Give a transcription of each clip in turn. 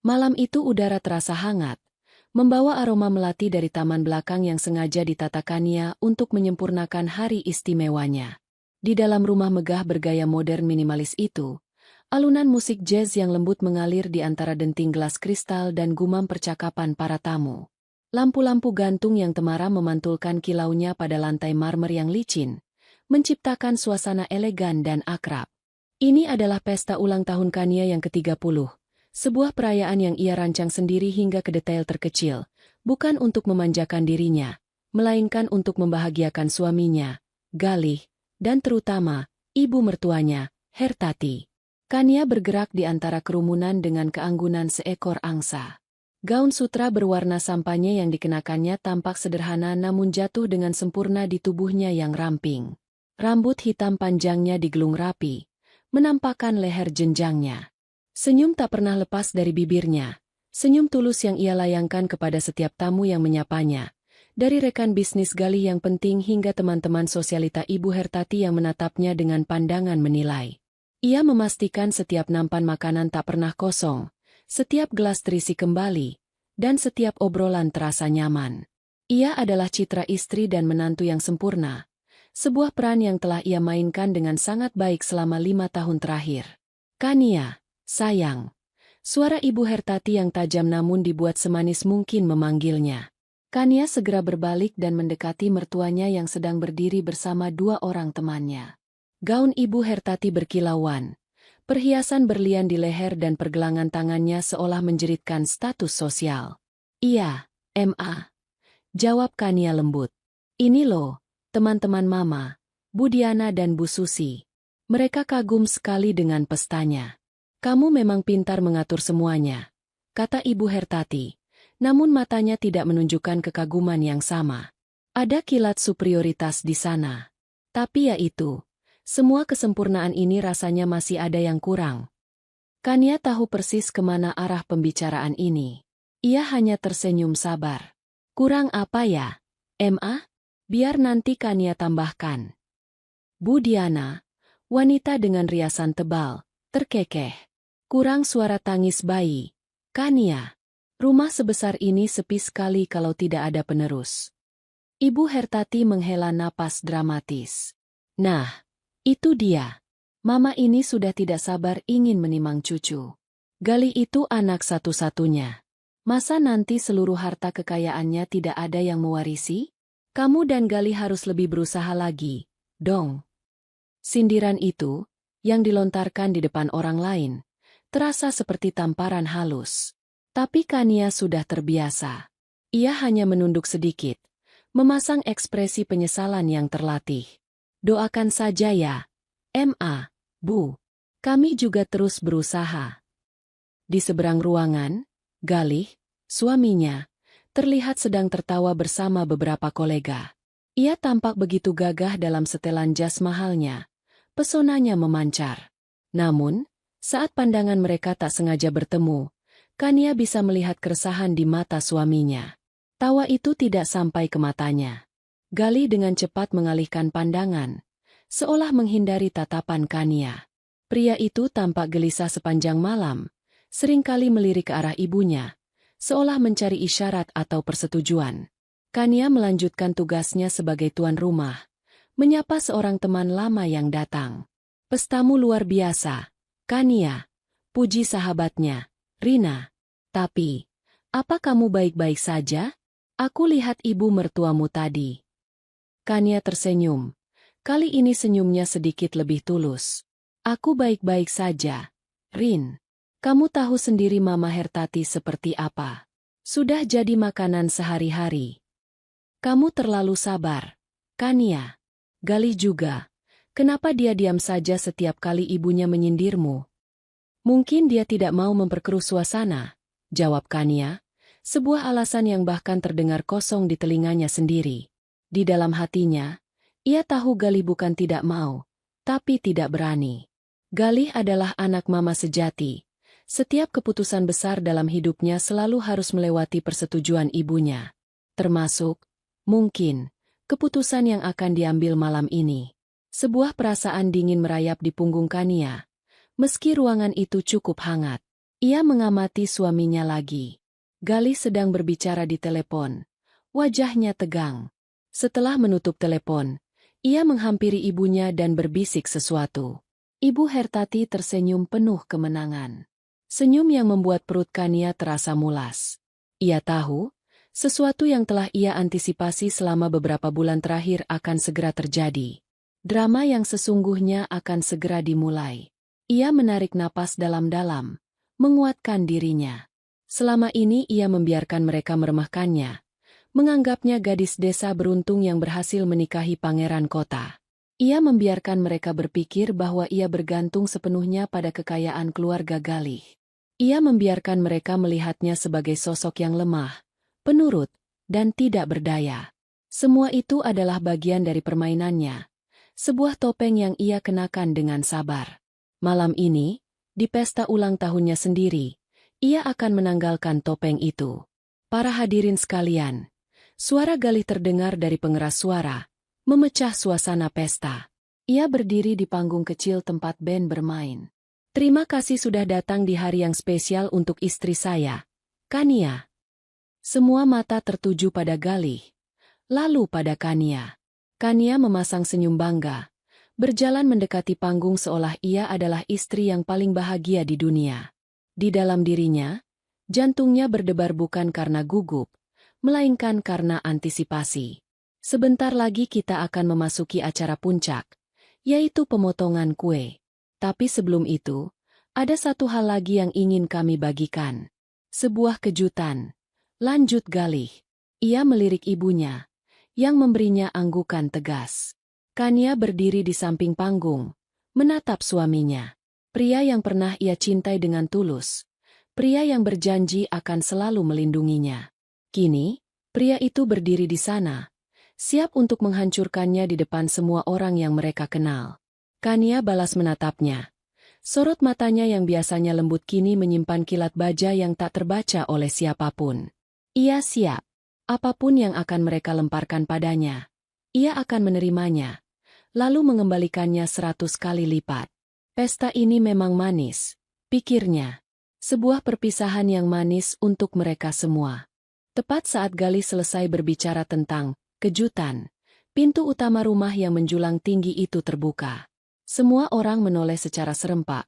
Malam itu udara terasa hangat, membawa aroma melati dari taman belakang yang sengaja ditata Kania untuk menyempurnakan hari istimewanya. Di dalam rumah megah bergaya modern minimalis itu, alunan musik jazz yang lembut mengalir di antara denting gelas kristal dan gumam percakapan para tamu. Lampu-lampu gantung yang temaram memantulkan kilaunya pada lantai marmer yang licin, menciptakan suasana elegan dan akrab. Ini adalah pesta ulang tahun Kania yang ke-30. Sebuah perayaan yang ia rancang sendiri hingga ke detail terkecil, bukan untuk memanjakan dirinya, melainkan untuk membahagiakan suaminya, Galih, dan terutama, ibu mertuanya, Hertati. Kania bergerak di antara kerumunan dengan keanggunan seekor angsa. Gaun sutra berwarna sampanye yang dikenakannya tampak sederhana namun jatuh dengan sempurna di tubuhnya yang ramping. Rambut hitam panjangnya digelung rapi, menampakkan leher jenjangnya. Senyum tak pernah lepas dari bibirnya, senyum tulus yang ia layangkan kepada setiap tamu yang menyapanya, dari rekan bisnis Galih yang penting hingga teman-teman sosialita Ibu Hertati yang menatapnya dengan pandangan menilai. Ia memastikan setiap nampan makanan tak pernah kosong, setiap gelas terisi kembali, dan setiap obrolan terasa nyaman. Ia adalah citra istri dan menantu yang sempurna, sebuah peran yang telah ia mainkan dengan sangat baik selama 5 tahun terakhir. Kania, sayang. Suara Ibu Hertati yang tajam namun dibuat semanis mungkin memanggilnya. Kania segera berbalik dan mendekati mertuanya yang sedang berdiri bersama 2 orang temannya. Gaun Ibu Hertati berkilauan, perhiasan berlian di leher dan pergelangan tangannya seolah menjeritkan status sosial. Iya, Ma. Jawab Kania lembut. Ini loh, teman-teman Mama, Bu Diana dan Bu Susi. Mereka kagum sekali dengan pestanya. Kamu memang pintar mengatur semuanya, kata Ibu Hertati, namun matanya tidak menunjukkan kekaguman yang sama. Ada kilat superioritas di sana. Tapi ya itu, semua kesempurnaan ini rasanya masih ada yang kurang. Kania tahu persis kemana arah pembicaraan ini. Ia hanya tersenyum sabar. Kurang apa ya, Ma? Biar nanti Kania tambahkan. Bu Diana, wanita dengan riasan tebal, terkekeh. Kurang suara tangis bayi. Kania, rumah sebesar ini sepi sekali kalau tidak ada penerus. Ibu Hertati menghela napas dramatis. Nah, itu dia. Mama ini sudah tidak sabar ingin menimang cucu. Galih itu anak satu-satunya. Masa nanti seluruh harta kekayaannya tidak ada yang mewarisi? Kamu dan Galih harus lebih berusaha lagi, dong. Sindiran itu, yang dilontarkan di depan orang lain, terasa seperti tamparan halus. Tapi Kania sudah terbiasa. Ia hanya menunduk sedikit, memasang ekspresi penyesalan yang terlatih. Doakan saja ya, Ma, Bu. Kami juga terus berusaha. Di seberang ruangan, Galih, suaminya, terlihat sedang tertawa bersama beberapa kolega. Ia tampak begitu gagah dalam setelan jas mahalnya. Pesonanya memancar. Namun, saat pandangan mereka tak sengaja bertemu, Kania bisa melihat keresahan di mata suaminya. Tawa itu tidak sampai ke matanya. Galih dengan cepat mengalihkan pandangan, seolah menghindari tatapan Kania. Pria itu tampak gelisah sepanjang malam, seringkali melirik ke arah ibunya, seolah mencari isyarat atau persetujuan. Kania melanjutkan tugasnya sebagai tuan rumah, menyapa seorang teman lama yang datang. Pestamu luar biasa, Kania, puji sahabatnya, Rina. Tapi, apa kamu baik-baik saja? Aku lihat ibu mertuamu tadi. Kania tersenyum. Kali ini senyumnya sedikit lebih tulus. Aku baik-baik saja, Rin. Kamu tahu sendiri Mama Hertati seperti apa. Sudah jadi makanan sehari-hari. Kamu terlalu sabar, Kania. Galih juga. Kenapa dia diam saja setiap kali ibunya menyindirmu? Mungkin dia tidak mau memperkeruh suasana, jawab Kania, sebuah alasan yang bahkan terdengar kosong di telinganya sendiri. Di dalam hatinya, ia tahu Galih bukan tidak mau, tapi tidak berani. Galih adalah anak mama sejati. Setiap keputusan besar dalam hidupnya selalu harus melewati persetujuan ibunya. Termasuk, mungkin, keputusan yang akan diambil malam ini. Sebuah perasaan dingin merayap di punggung Kania, meski ruangan itu cukup hangat. Ia mengamati suaminya lagi. Galih sedang berbicara di telepon. Wajahnya tegang. Setelah menutup telepon, ia menghampiri ibunya dan berbisik sesuatu. Ibu Hertati tersenyum penuh kemenangan. Senyum yang membuat perut Kania terasa mulas. Ia tahu, sesuatu yang telah ia antisipasi selama beberapa bulan terakhir akan segera terjadi. Drama yang sesungguhnya akan segera dimulai. Ia menarik napas dalam-dalam, menguatkan dirinya. Selama ini ia membiarkan mereka meremehkannya, menganggapnya gadis desa beruntung yang berhasil menikahi pangeran kota. Ia membiarkan mereka berpikir bahwa ia bergantung sepenuhnya pada kekayaan keluarga Galih. Ia membiarkan mereka melihatnya sebagai sosok yang lemah, penurut, dan tidak berdaya. Semua itu adalah bagian dari permainannya, sebuah topeng yang ia kenakan dengan sabar. Malam ini, di pesta ulang tahunnya sendiri, ia akan menanggalkan topeng itu. Para hadirin sekalian, suara Galih terdengar dari pengeras suara, memecah suasana pesta. Ia berdiri di panggung kecil tempat band bermain. Terima kasih sudah datang di hari yang spesial untuk istri saya, Kania. Semua mata tertuju pada Galih, lalu pada Kania. Kania memasang senyum bangga, berjalan mendekati panggung seolah ia adalah istri yang paling bahagia di dunia. Di dalam dirinya, jantungnya berdebar bukan karena gugup, melainkan karena antisipasi. Sebentar lagi kita akan memasuki acara puncak, yaitu pemotongan kue. Tapi sebelum itu, ada satu hal lagi yang ingin kami bagikan. Sebuah kejutan. Lanjut Galih. Ia melirik ibunya, yang memberinya anggukan tegas. Kania berdiri di samping panggung, menatap suaminya. Pria yang pernah ia cintai dengan tulus. Pria yang berjanji akan selalu melindunginya. Kini, pria itu berdiri di sana, siap untuk menghancurkannya di depan semua orang yang mereka kenal. Kania balas menatapnya. Sorot matanya yang biasanya lembut kini menyimpan kilat baja yang tak terbaca oleh siapapun. Ia siap. Apapun yang akan mereka lemparkan padanya, ia akan menerimanya, lalu mengembalikannya 100 kali lipat. Pesta ini memang manis, pikirnya. Sebuah perpisahan yang manis untuk mereka semua. Tepat saat Galih selesai berbicara tentang kejutan, pintu utama rumah yang menjulang tinggi itu terbuka. Semua orang menoleh secara serempak,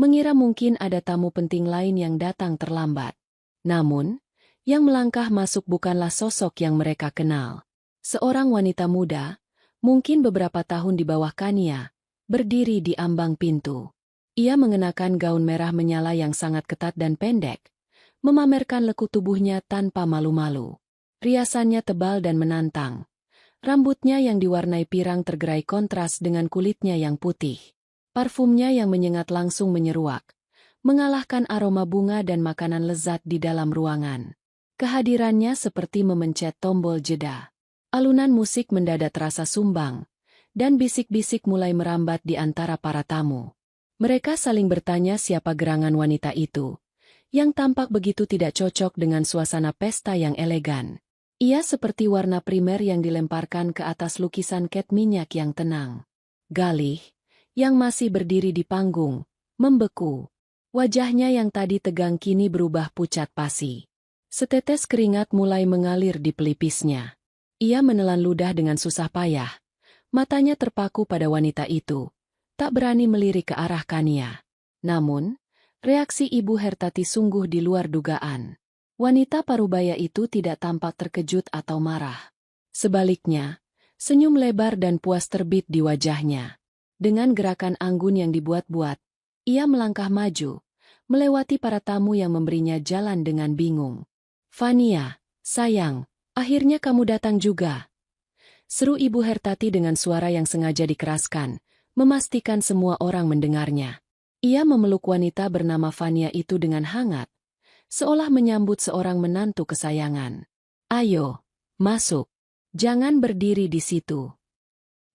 mengira mungkin ada tamu penting lain yang datang terlambat. Namun, yang melangkah masuk bukanlah sosok yang mereka kenal. Seorang wanita muda, mungkin beberapa tahun di bawah Kania, berdiri di ambang pintu. Ia mengenakan gaun merah menyala yang sangat ketat dan pendek, memamerkan lekuk tubuhnya tanpa malu-malu. Riasannya tebal dan menantang. Rambutnya yang diwarnai pirang tergerai kontras dengan kulitnya yang putih. Parfumnya yang menyengat langsung menyeruak, mengalahkan aroma bunga dan makanan lezat di dalam ruangan. Kehadirannya seperti memencet tombol jeda. Alunan musik mendadak terasa sumbang, dan bisik-bisik mulai merambat di antara para tamu. Mereka saling bertanya siapa gerangan wanita itu, yang tampak begitu tidak cocok dengan suasana pesta yang elegan. Ia seperti warna primer yang dilemparkan ke atas lukisan cat minyak yang tenang. Galih, yang masih berdiri di panggung, membeku. Wajahnya yang tadi tegang kini berubah pucat pasi. Setetes keringat mulai mengalir di pelipisnya. Ia menelan ludah dengan susah payah. Matanya terpaku pada wanita itu, tak berani melirik ke arah Kania. Namun, reaksi Ibu Hertati sungguh di luar dugaan. Wanita parubaya itu tidak tampak terkejut atau marah. Sebaliknya, senyum lebar dan puas terbit di wajahnya. Dengan gerakan anggun yang dibuat-buat, ia melangkah maju, melewati para tamu yang memberinya jalan dengan bingung. "Fania, sayang, akhirnya kamu datang juga," seru Ibu Hertati dengan suara yang sengaja dikeraskan, memastikan semua orang mendengarnya. Ia memeluk wanita bernama Fania itu dengan hangat, seolah menyambut seorang menantu kesayangan. "Ayo, masuk. Jangan berdiri di situ."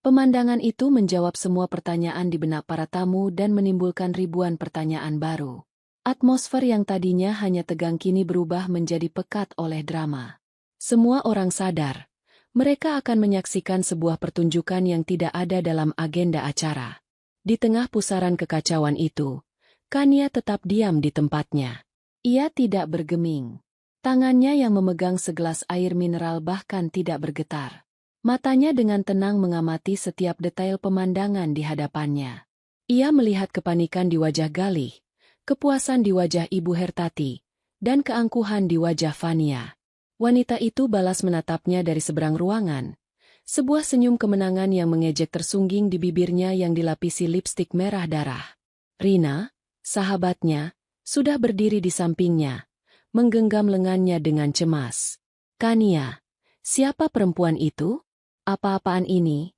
Pemandangan itu menjawab semua pertanyaan di benak para tamu dan menimbulkan ribuan pertanyaan baru. Atmosfer yang tadinya hanya tegang kini berubah menjadi pekat oleh drama. Semua orang sadar, mereka akan menyaksikan sebuah pertunjukan yang tidak ada dalam agenda acara. Di tengah pusaran kekacauan itu, Kania tetap diam di tempatnya. Ia tidak bergeming. Tangannya yang memegang segelas air mineral bahkan tidak bergetar. Matanya dengan tenang mengamati setiap detail pemandangan di hadapannya. Ia melihat kepanikan di wajah Galih, kepuasan di wajah Ibu Hertati, dan keangkuhan di wajah Fania. Wanita itu balas menatapnya dari seberang ruangan. Sebuah senyum kemenangan yang mengejek tersungging di bibirnya yang dilapisi lipstik merah darah. Rina, sahabatnya, sudah berdiri di sampingnya, menggenggam lengannya dengan cemas. Kania, siapa perempuan itu? Apa-apaan ini?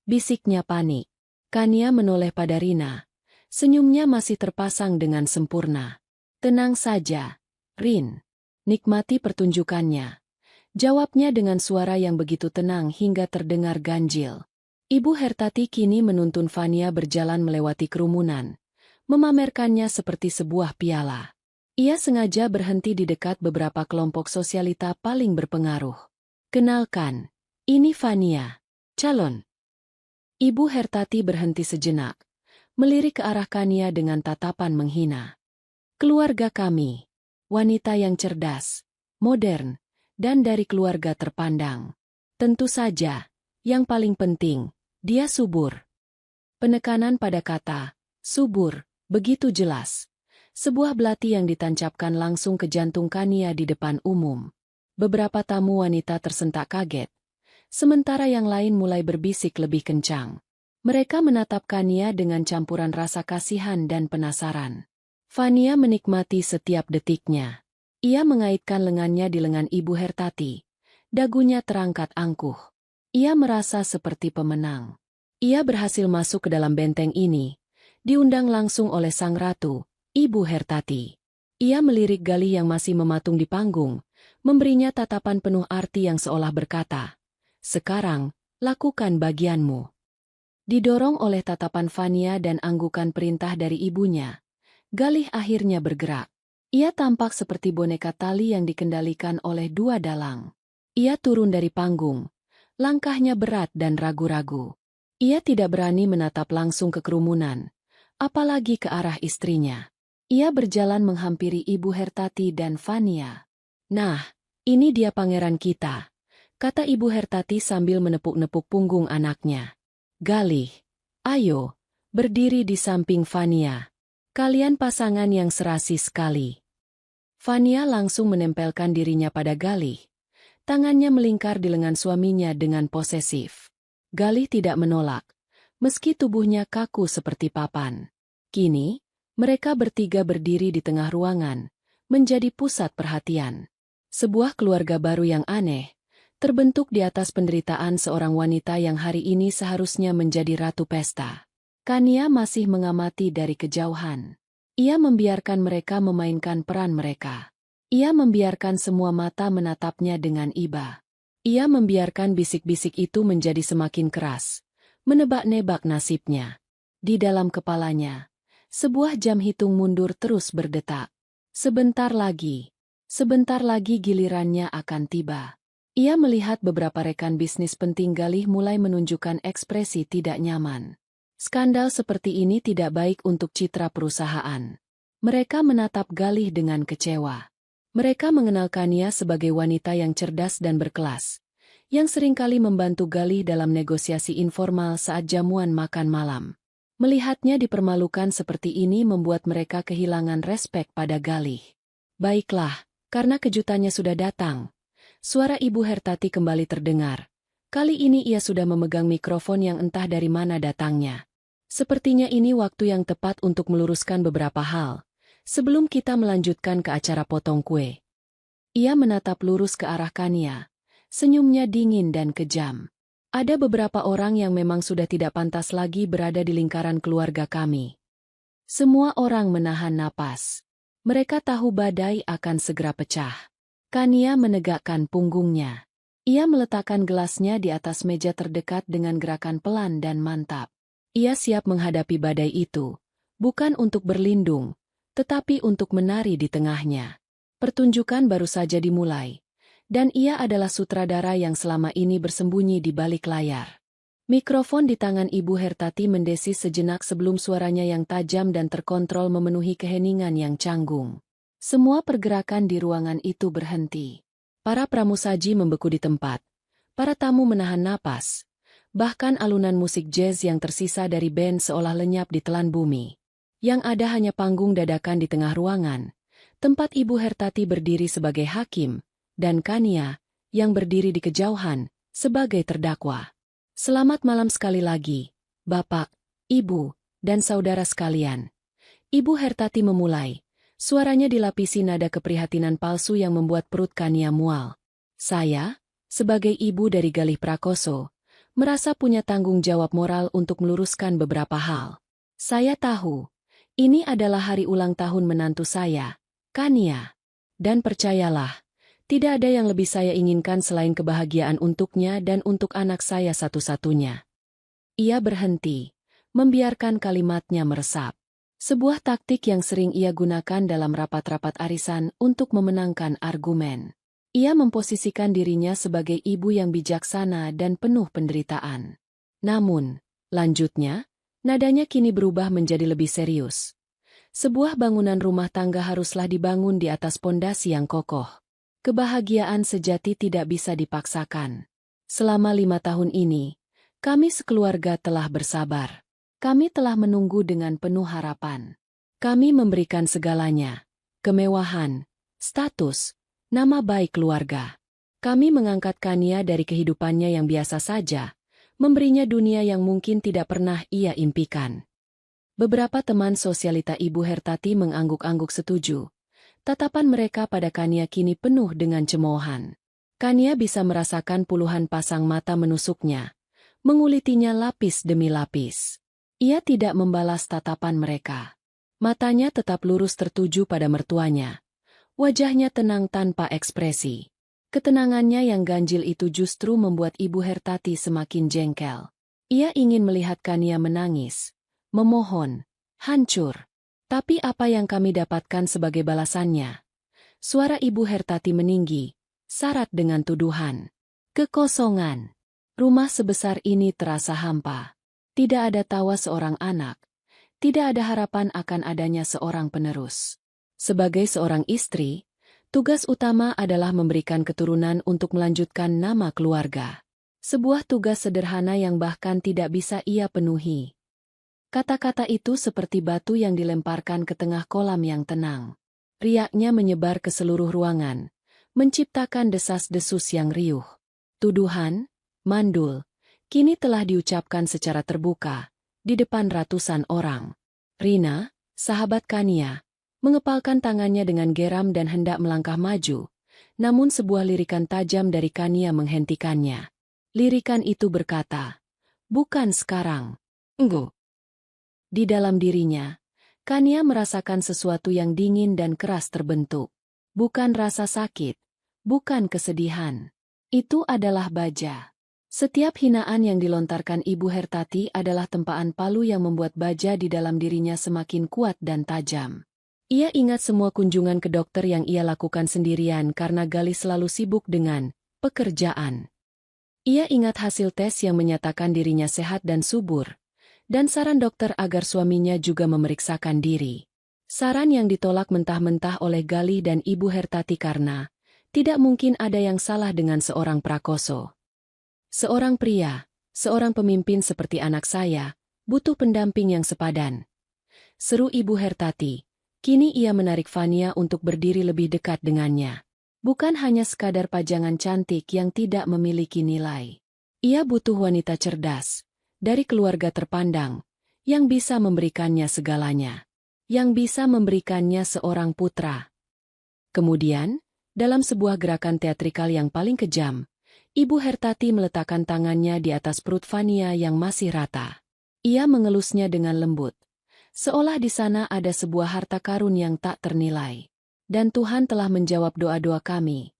Bisiknya panik. Kania menoleh pada Rina. Senyumnya masih terpasang dengan sempurna. Tenang saja, Rin. Nikmati pertunjukannya. Jawabnya dengan suara yang begitu tenang hingga terdengar ganjil. Ibu Hertati kini menuntun Fania berjalan melewati kerumunan, memamerkannya seperti sebuah piala. Ia sengaja berhenti di dekat beberapa kelompok sosialita paling berpengaruh. Kenalkan, ini Fania, calon. Ibu Hertati berhenti sejenak, melirik ke arah Kania dengan tatapan menghina. Keluarga kami, wanita yang cerdas, modern, dan dari keluarga terpandang. Tentu saja, yang paling penting, dia subur. Penekanan pada kata, subur, begitu jelas. Sebuah belati yang ditancapkan langsung ke jantung Kania di depan umum. Beberapa tamu wanita tersentak kaget. Sementara yang lain mulai berbisik lebih kencang. Mereka menatap Kania dengan campuran rasa kasihan dan penasaran. Fania menikmati setiap detiknya. Ia mengaitkan lengannya di lengan Ibu Hertati. Dagunya terangkat angkuh. Ia merasa seperti pemenang. Ia berhasil masuk ke dalam benteng ini. Diundang langsung oleh sang ratu, Ibu Hertati. Ia melirik Galih yang masih mematung di panggung, memberinya tatapan penuh arti yang seolah berkata, "Sekarang, lakukan bagianmu." Didorong oleh tatapan Fania dan anggukan perintah dari ibunya, Galih akhirnya bergerak. Ia tampak seperti boneka tali yang dikendalikan oleh dua dalang. Ia turun dari panggung, langkahnya berat dan ragu-ragu. Ia tidak berani menatap langsung ke kerumunan, apalagi ke arah istrinya. Ia berjalan menghampiri Ibu Hertati dan Fania. "Nah, ini dia pangeran kita," kata Ibu Hertati sambil menepuk-nepuk punggung anaknya. "Galih, ayo, berdiri di samping Fania. Kalian pasangan yang serasi sekali." Fania langsung menempelkan dirinya pada Galih. Tangannya melingkar di lengan suaminya dengan posesif. Galih tidak menolak, meski tubuhnya kaku seperti papan. Kini, mereka bertiga berdiri di tengah ruangan, menjadi pusat perhatian. Sebuah keluarga baru yang aneh, terbentuk di atas penderitaan seorang wanita yang hari ini seharusnya menjadi ratu pesta. Kania masih mengamati dari kejauhan. Ia membiarkan mereka memainkan peran mereka. Ia membiarkan semua mata menatapnya dengan iba. Ia membiarkan bisik-bisik itu menjadi semakin keras, menebak-nebak nasibnya. Di dalam kepalanya, sebuah jam hitung mundur terus berdetak. Sebentar lagi gilirannya akan tiba. Ia melihat beberapa rekan bisnis penting Galih mulai menunjukkan ekspresi tidak nyaman. Skandal seperti ini tidak baik untuk citra perusahaan. Mereka menatap Galih dengan kecewa. Mereka mengenalkannya sebagai wanita yang cerdas dan berkelas, yang seringkali membantu Galih dalam negosiasi informal saat jamuan makan malam. Melihatnya dipermalukan seperti ini membuat mereka kehilangan respek pada Galih. "Baiklah, karena kejutannya sudah datang." Suara Ibu Hertati kembali terdengar. Kali ini ia sudah memegang mikrofon yang entah dari mana datangnya. "Sepertinya ini waktu yang tepat untuk meluruskan beberapa hal, sebelum kita melanjutkan ke acara potong kue." Ia menatap lurus ke arah Kania. Senyumnya dingin dan kejam. "Ada beberapa orang yang memang sudah tidak pantas lagi berada di lingkaran keluarga kami." Semua orang menahan napas. Mereka tahu badai akan segera pecah. Kania menegakkan punggungnya. Ia meletakkan gelasnya di atas meja terdekat dengan gerakan pelan dan mantap. Ia siap menghadapi badai itu, bukan untuk berlindung, tetapi untuk menari di tengahnya. Pertunjukan baru saja dimulai. Dan ia adalah sutradara yang selama ini bersembunyi di balik layar. Mikrofon di tangan Ibu Hertati mendesis sejenak sebelum suaranya yang tajam dan terkontrol memenuhi keheningan yang canggung. Semua pergerakan di ruangan itu berhenti. Para pramusaji membeku di tempat. Para tamu menahan napas. Bahkan alunan musik jazz yang tersisa dari band seolah lenyap di telan bumi. Yang ada hanya panggung dadakan di tengah ruangan. Tempat Ibu Hertati berdiri sebagai hakim, dan Kania, yang berdiri di kejauhan, sebagai terdakwa. Selamat malam sekali lagi, Bapak, Ibu, dan saudara sekalian. Ibu Hertati memulai. Suaranya dilapisi nada keprihatinan palsu yang membuat perut Kania mual. Saya, sebagai ibu dari Galih Prakoso, merasa punya tanggung jawab moral untuk meluruskan beberapa hal. Saya tahu, ini adalah hari ulang tahun menantu saya, Kania. Dan percayalah, tidak ada yang lebih saya inginkan selain kebahagiaan untuknya dan untuk anak saya satu-satunya. Ia berhenti, membiarkan kalimatnya meresap. Sebuah taktik yang sering ia gunakan dalam rapat-rapat arisan untuk memenangkan argumen. Ia memposisikan dirinya sebagai ibu yang bijaksana dan penuh penderitaan. Namun, lanjutnya, nadanya kini berubah menjadi lebih serius. Sebuah bangunan rumah tangga haruslah dibangun di atas pondasi yang kokoh. Kebahagiaan sejati tidak bisa dipaksakan. Selama 5 tahun ini, kami sekeluarga telah bersabar. Kami telah menunggu dengan penuh harapan. Kami memberikan segalanya, kemewahan, status, nama baik keluarga. Kami mengangkat Kania dari kehidupannya yang biasa saja, memberinya dunia yang mungkin tidak pernah ia impikan. Beberapa teman sosialita Ibu Hertati mengangguk-angguk setuju. Tatapan mereka pada Kania kini penuh dengan cemoohan. Kania bisa merasakan puluhan pasang mata menusuknya, mengulitinya lapis demi lapis. Ia tidak membalas tatapan mereka. Matanya tetap lurus tertuju pada mertuanya. Wajahnya tenang tanpa ekspresi. Ketenangannya yang ganjil itu justru membuat Ibu Hertati semakin jengkel. Ia ingin melihat Kania menangis, memohon, hancur. Tapi apa yang kami dapatkan sebagai balasannya? Suara Ibu Hertati meninggi, syarat dengan tuduhan. Kekosongan. Rumah sebesar ini terasa hampa. Tidak ada tawa seorang anak. Tidak ada harapan akan adanya seorang penerus. Sebagai seorang istri, tugas utama adalah memberikan keturunan untuk melanjutkan nama keluarga. Sebuah tugas sederhana yang bahkan tidak bisa ia penuhi. Kata-kata itu seperti batu yang dilemparkan ke tengah kolam yang tenang. Riaknya menyebar ke seluruh ruangan, menciptakan desas-desus yang riuh. Tuduhan, mandul, kini telah diucapkan secara terbuka, di depan ratusan orang. Rina, sahabat Kania, mengepalkan tangannya dengan geram dan hendak melangkah maju, namun sebuah lirikan tajam dari Kania menghentikannya. Lirikan itu berkata, "Bukan sekarang." Enggo. Di dalam dirinya, Kania merasakan sesuatu yang dingin dan keras terbentuk. Bukan rasa sakit, bukan kesedihan. Itu adalah baja. Setiap hinaan yang dilontarkan Ibu Hertati adalah tempaan palu yang membuat baja di dalam dirinya semakin kuat dan tajam. Ia ingat semua kunjungan ke dokter yang ia lakukan sendirian karena Galih selalu sibuk dengan pekerjaan. Ia ingat hasil tes yang menyatakan dirinya sehat dan subur. Dan saran dokter agar suaminya juga memeriksakan diri. Saran yang ditolak mentah-mentah oleh Galih dan Ibu Hertati karena tidak mungkin ada yang salah dengan seorang Prakoso. Seorang pria, seorang pemimpin seperti anak saya, butuh pendamping yang sepadan. Seru Ibu Hertati. Kini ia menarik Fania untuk berdiri lebih dekat dengannya. Bukan hanya sekadar pajangan cantik yang tidak memiliki nilai. Ia butuh wanita cerdas. Dari keluarga terpandang, yang bisa memberikannya segalanya. Yang bisa memberikannya seorang putra. Kemudian, dalam sebuah gerakan teatrikal yang paling kejam, Ibu Hertati meletakkan tangannya di atas perut Fania yang masih rata. Ia mengelusnya dengan lembut. Seolah di sana ada sebuah harta karun yang tak ternilai. Dan Tuhan telah menjawab doa-doa kami.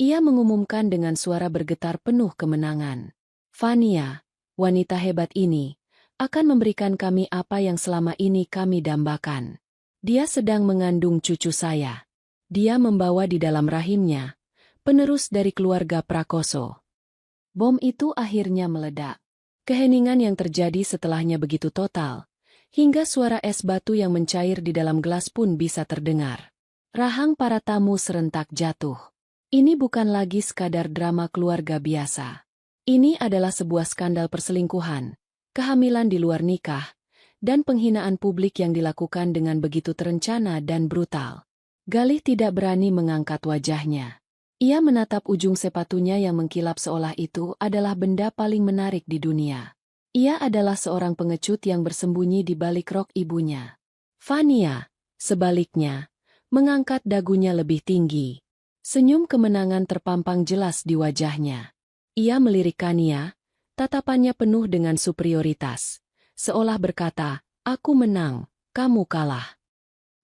Ia mengumumkan dengan suara bergetar penuh kemenangan. Fania, wanita hebat ini, akan memberikan kami apa yang selama ini kami dambakan. Dia sedang mengandung cucu saya. Dia membawa di dalam rahimnya, penerus dari keluarga Prakoso. Bom itu akhirnya meledak. Keheningan yang terjadi setelahnya begitu total, hingga suara es batu yang mencair di dalam gelas pun bisa terdengar. Rahang para tamu serentak jatuh. Ini bukan lagi sekadar drama keluarga biasa. Ini adalah sebuah skandal perselingkuhan, kehamilan di luar nikah, dan penghinaan publik yang dilakukan dengan begitu terencana dan brutal. Galih tidak berani mengangkat wajahnya. Ia menatap ujung sepatunya yang mengkilap seolah itu adalah benda paling menarik di dunia. Ia adalah seorang pengecut yang bersembunyi di balik rok ibunya. Fania, sebaliknya, mengangkat dagunya lebih tinggi. Senyum kemenangan terpampang jelas di wajahnya. Ia melirik Kania, tatapannya penuh dengan superioritas. Seolah berkata, "Aku menang, kamu kalah."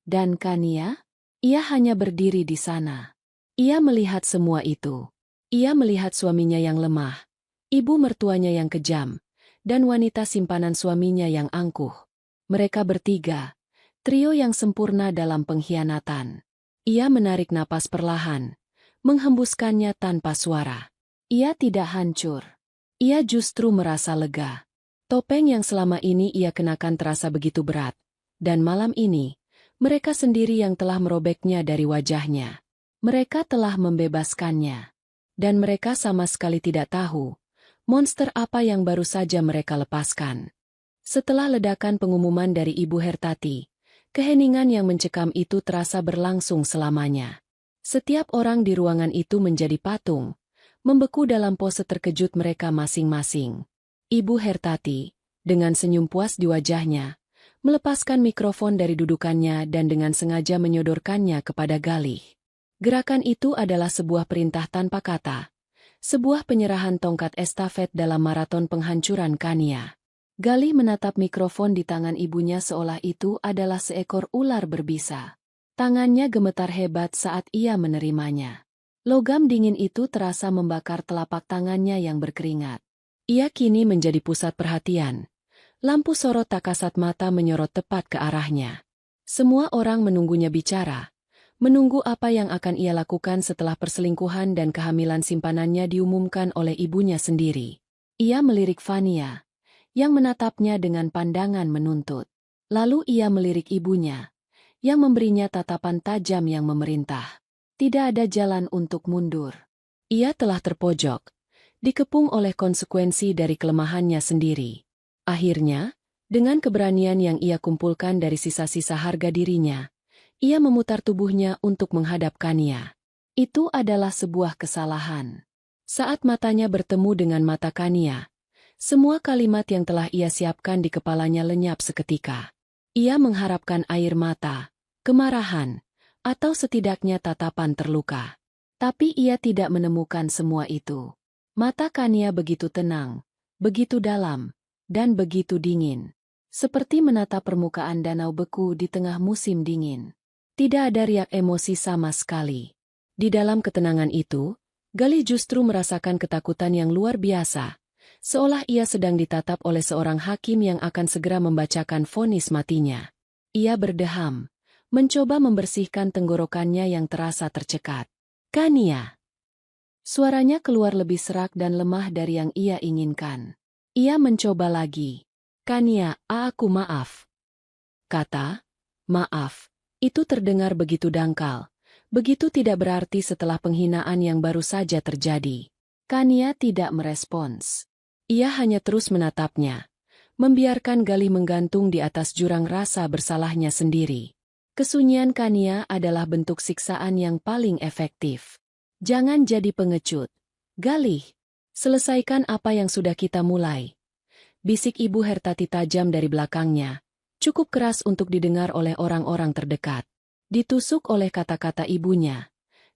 Dan Kania? Ia hanya berdiri di sana. Ia melihat semua itu. Ia melihat suaminya yang lemah, ibu mertuanya yang kejam, dan wanita simpanan suaminya yang angkuh. Mereka bertiga, trio yang sempurna dalam pengkhianatan. Ia menarik napas perlahan, menghembuskannya tanpa suara. Ia tidak hancur. Ia justru merasa lega. Topeng yang selama ini ia kenakan terasa begitu berat, dan malam ini, mereka sendiri yang telah merobeknya dari wajahnya. Mereka telah membebaskannya. Dan mereka sama sekali tidak tahu monster apa yang baru saja mereka lepaskan. Setelah ledakan pengumuman dari Ibu Hertati, keheningan yang mencekam itu terasa berlangsung selamanya. Setiap orang di ruangan itu menjadi patung, membeku dalam pose terkejut mereka masing-masing. Ibu Hertati, dengan senyum puas di wajahnya, melepaskan mikrofon dari dudukannya dan dengan sengaja menyodorkannya kepada Galih. Gerakan itu adalah sebuah perintah tanpa kata, sebuah penyerahan tongkat estafet dalam maraton penghancuran Kania. Galih menatap mikrofon di tangan ibunya seolah itu adalah seekor ular berbisa. Tangannya gemetar hebat saat ia menerimanya. Logam dingin itu terasa membakar telapak tangannya yang berkeringat. Ia kini menjadi pusat perhatian. Lampu sorot tak kasat mata menyorot tepat ke arahnya. Semua orang menunggunya bicara. Menunggu apa yang akan ia lakukan setelah perselingkuhan dan kehamilan simpanannya diumumkan oleh ibunya sendiri. Ia melirik Fania, yang menatapnya dengan pandangan menuntut. Lalu ia melirik ibunya, yang memberinya tatapan tajam yang memerintah. Tidak ada jalan untuk mundur. Ia telah terpojok, dikepung oleh konsekuensi dari kelemahannya sendiri. Akhirnya, dengan keberanian yang ia kumpulkan dari sisa-sisa harga dirinya, ia memutar tubuhnya untuk menghadap Kania. Itu adalah sebuah kesalahan. Saat matanya bertemu dengan mata Kania, semua kalimat yang telah ia siapkan di kepalanya lenyap seketika. Ia mengharapkan air mata, kemarahan, atau setidaknya tatapan terluka. Tapi ia tidak menemukan semua itu. Mata Kania begitu tenang, begitu dalam, dan begitu dingin. Seperti menatap permukaan danau beku di tengah musim dingin. Tidak ada riak emosi sama sekali. Di dalam ketenangan itu, Galih justru merasakan ketakutan yang luar biasa, seolah ia sedang ditatap oleh seorang hakim yang akan segera membacakan vonis matinya. Ia berdeham, mencoba membersihkan tenggorokannya yang terasa tercekat. "Kania!" Suaranya keluar lebih serak dan lemah dari yang ia inginkan. Ia mencoba lagi. "Kania, aku maaf." Kata, "maaf." Itu terdengar begitu dangkal, begitu tidak berarti setelah penghinaan yang baru saja terjadi. Kania tidak merespons. Ia hanya terus menatapnya, membiarkan Galih menggantung di atas jurang rasa bersalahnya sendiri. Kesunyian Kania adalah bentuk siksaan yang paling efektif. "Jangan jadi pengecut. Galih, selesaikan apa yang sudah kita mulai." Bisik Ibu Hertati tajam dari belakangnya. Cukup keras untuk didengar oleh orang-orang terdekat. Ditusuk oleh kata-kata ibunya,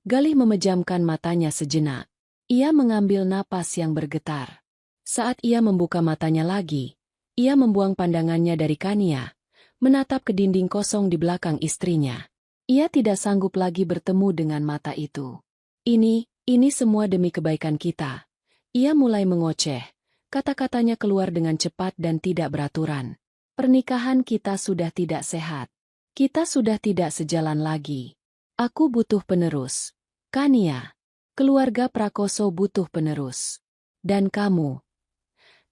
Galih memejamkan matanya sejenak. Ia mengambil napas yang bergetar. Saat ia membuka matanya lagi, ia membuang pandangannya dari Kania, menatap ke dinding kosong di belakang istrinya. Ia tidak sanggup lagi bertemu dengan mata itu. Ini semua demi kebaikan kita." Ia mulai mengoceh. Kata-katanya keluar dengan cepat dan tidak beraturan. "Pernikahan kita sudah tidak sehat. Kita sudah tidak sejalan lagi. Aku butuh penerus. Kania. Keluarga Prakoso butuh penerus. Dan kamu.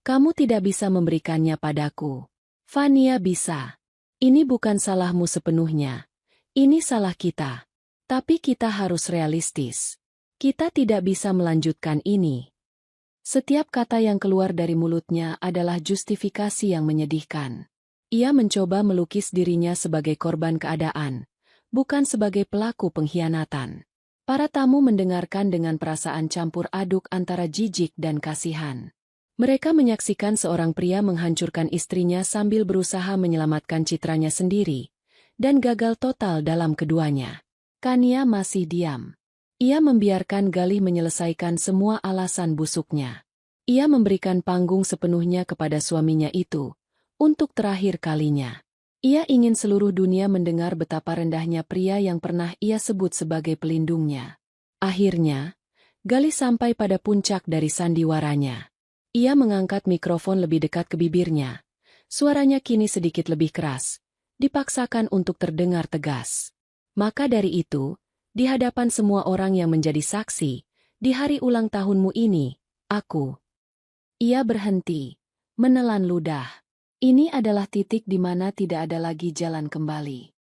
Kamu tidak bisa memberikannya padaku. Fania bisa. Ini bukan salahmu sepenuhnya. Ini salah kita. Tapi kita harus realistis. Kita tidak bisa melanjutkan ini. Setiap kata yang keluar dari mulutnya adalah justifikasi yang menyedihkan. Ia mencoba melukis dirinya sebagai korban keadaan, bukan sebagai pelaku pengkhianatan. Para tamu mendengarkan dengan perasaan campur aduk antara jijik dan kasihan. Mereka menyaksikan seorang pria menghancurkan istrinya sambil berusaha menyelamatkan citranya sendiri, dan gagal total dalam keduanya. Kania masih diam. Ia membiarkan Galih menyelesaikan semua alasan busuknya. Ia memberikan panggung sepenuhnya kepada suaminya itu, untuk terakhir kalinya. Ia ingin seluruh dunia mendengar betapa rendahnya pria yang pernah ia sebut sebagai pelindungnya. Akhirnya, Galih sampai pada puncak dari sandiwaranya. Ia mengangkat mikrofon lebih dekat ke bibirnya. Suaranya kini sedikit lebih keras, dipaksakan untuk terdengar tegas. Maka dari itu, di hadapan semua orang yang menjadi saksi, di hari ulang tahunmu ini, aku. Ia berhenti, menelan ludah. Ini adalah titik di mana tidak ada lagi jalan kembali.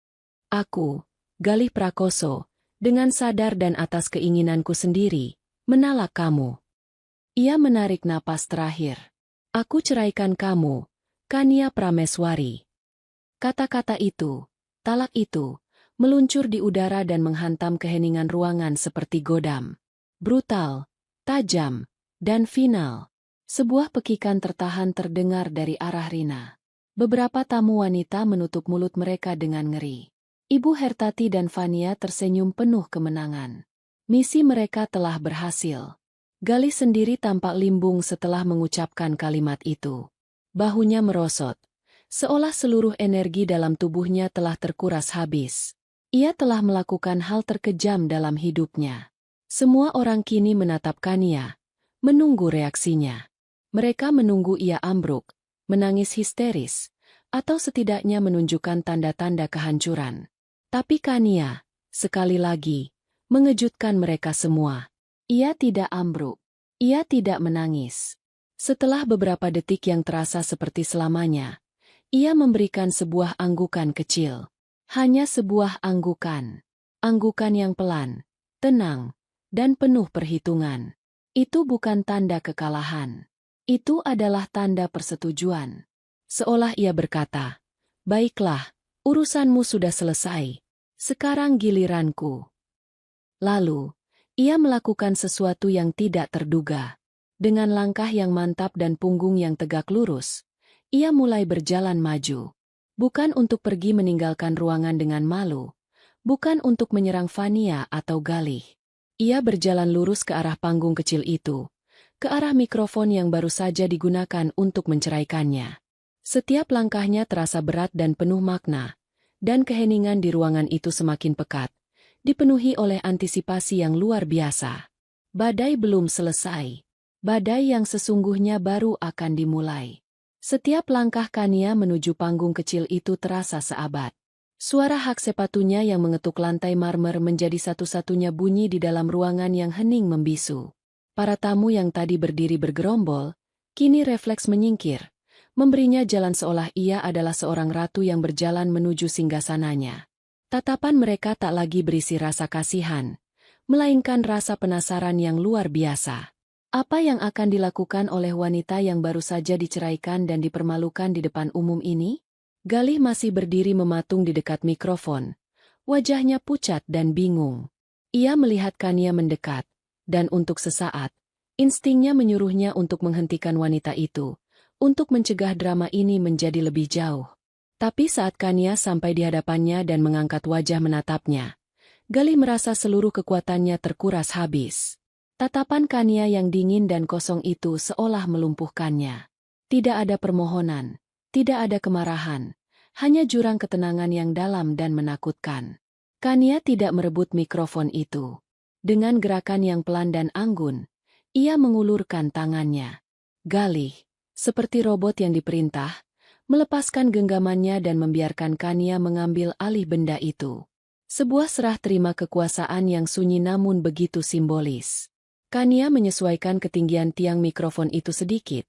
Aku, Galih Prakoso, dengan sadar dan atas keinginanku sendiri, menolak kamu. Ia menarik napas terakhir. Aku ceraikan kamu, Kania Prameswari. Kata-kata itu, talak itu, meluncur di udara dan menghantam keheningan ruangan seperti godam. Brutal, tajam, dan final. Sebuah pekikan tertahan terdengar dari arah Rina. Beberapa tamu wanita menutup mulut mereka dengan ngeri. Ibu Hertati dan Fania tersenyum penuh kemenangan. Misi mereka telah berhasil. Galih sendiri tampak limbung setelah mengucapkan kalimat itu. Bahunya merosot, seolah seluruh energi dalam tubuhnya telah terkuras habis. Ia telah melakukan hal terkejam dalam hidupnya. Semua orang kini menatap Kania, menunggu reaksinya. Mereka menunggu ia ambruk, menangis histeris, atau setidaknya menunjukkan tanda-tanda kehancuran. Tapi Kania, sekali lagi, mengejutkan mereka semua. Ia tidak ambruk. Ia tidak menangis. Setelah beberapa detik yang terasa seperti selamanya, ia memberikan sebuah anggukan kecil. Hanya sebuah anggukan. Anggukan yang pelan, tenang, dan penuh perhitungan. Itu bukan tanda kekalahan. Itu adalah tanda persetujuan. Seolah ia berkata, "Baiklah, urusanmu sudah selesai. Sekarang giliranku." Lalu, ia melakukan sesuatu yang tidak terduga. Dengan langkah yang mantap dan punggung yang tegak lurus, ia mulai berjalan maju. Bukan untuk pergi meninggalkan ruangan dengan malu. Bukan untuk menyerang Fania atau Galih. Ia berjalan lurus ke arah panggung kecil itu, ke arah mikrofon yang baru saja digunakan untuk menceraikannya. Setiap langkahnya terasa berat dan penuh makna, dan keheningan di ruangan itu semakin pekat, dipenuhi oleh antisipasi yang luar biasa. Badai belum selesai. Badai yang sesungguhnya baru akan dimulai. Setiap langkah Kania menuju panggung kecil itu terasa seabad. Suara hak sepatunya yang mengetuk lantai marmer menjadi satu-satunya bunyi di dalam ruangan yang hening membisu. Para tamu yang tadi berdiri bergerombol, kini refleks menyingkir, memberinya jalan seolah ia adalah seorang ratu yang berjalan menuju singgasananya. Tatapan mereka tak lagi berisi rasa kasihan, melainkan rasa penasaran yang luar biasa. Apa yang akan dilakukan oleh wanita yang baru saja diceraikan dan dipermalukan di depan umum ini? Galih masih berdiri mematung di dekat mikrofon. Wajahnya pucat dan bingung. Ia melihat Kania mendekat, dan untuk sesaat, instingnya menyuruhnya untuk menghentikan wanita itu, untuk mencegah drama ini menjadi lebih jauh. Tapi saat Kania sampai di hadapannya dan mengangkat wajah menatapnya, Galih merasa seluruh kekuatannya terkuras habis. Tatapan Kania yang dingin dan kosong itu seolah melumpuhkannya. Tidak ada permohonan, tidak ada kemarahan, hanya jurang ketenangan yang dalam dan menakutkan. Kania tidak merebut mikrofon itu. Dengan gerakan yang pelan dan anggun, ia mengulurkan tangannya. Galih, seperti robot yang diperintah, melepaskan genggamannya dan membiarkan Kania mengambil alih benda itu. Sebuah serah terima kekuasaan yang sunyi namun begitu simbolis. Kania menyesuaikan ketinggian tiang mikrofon itu sedikit,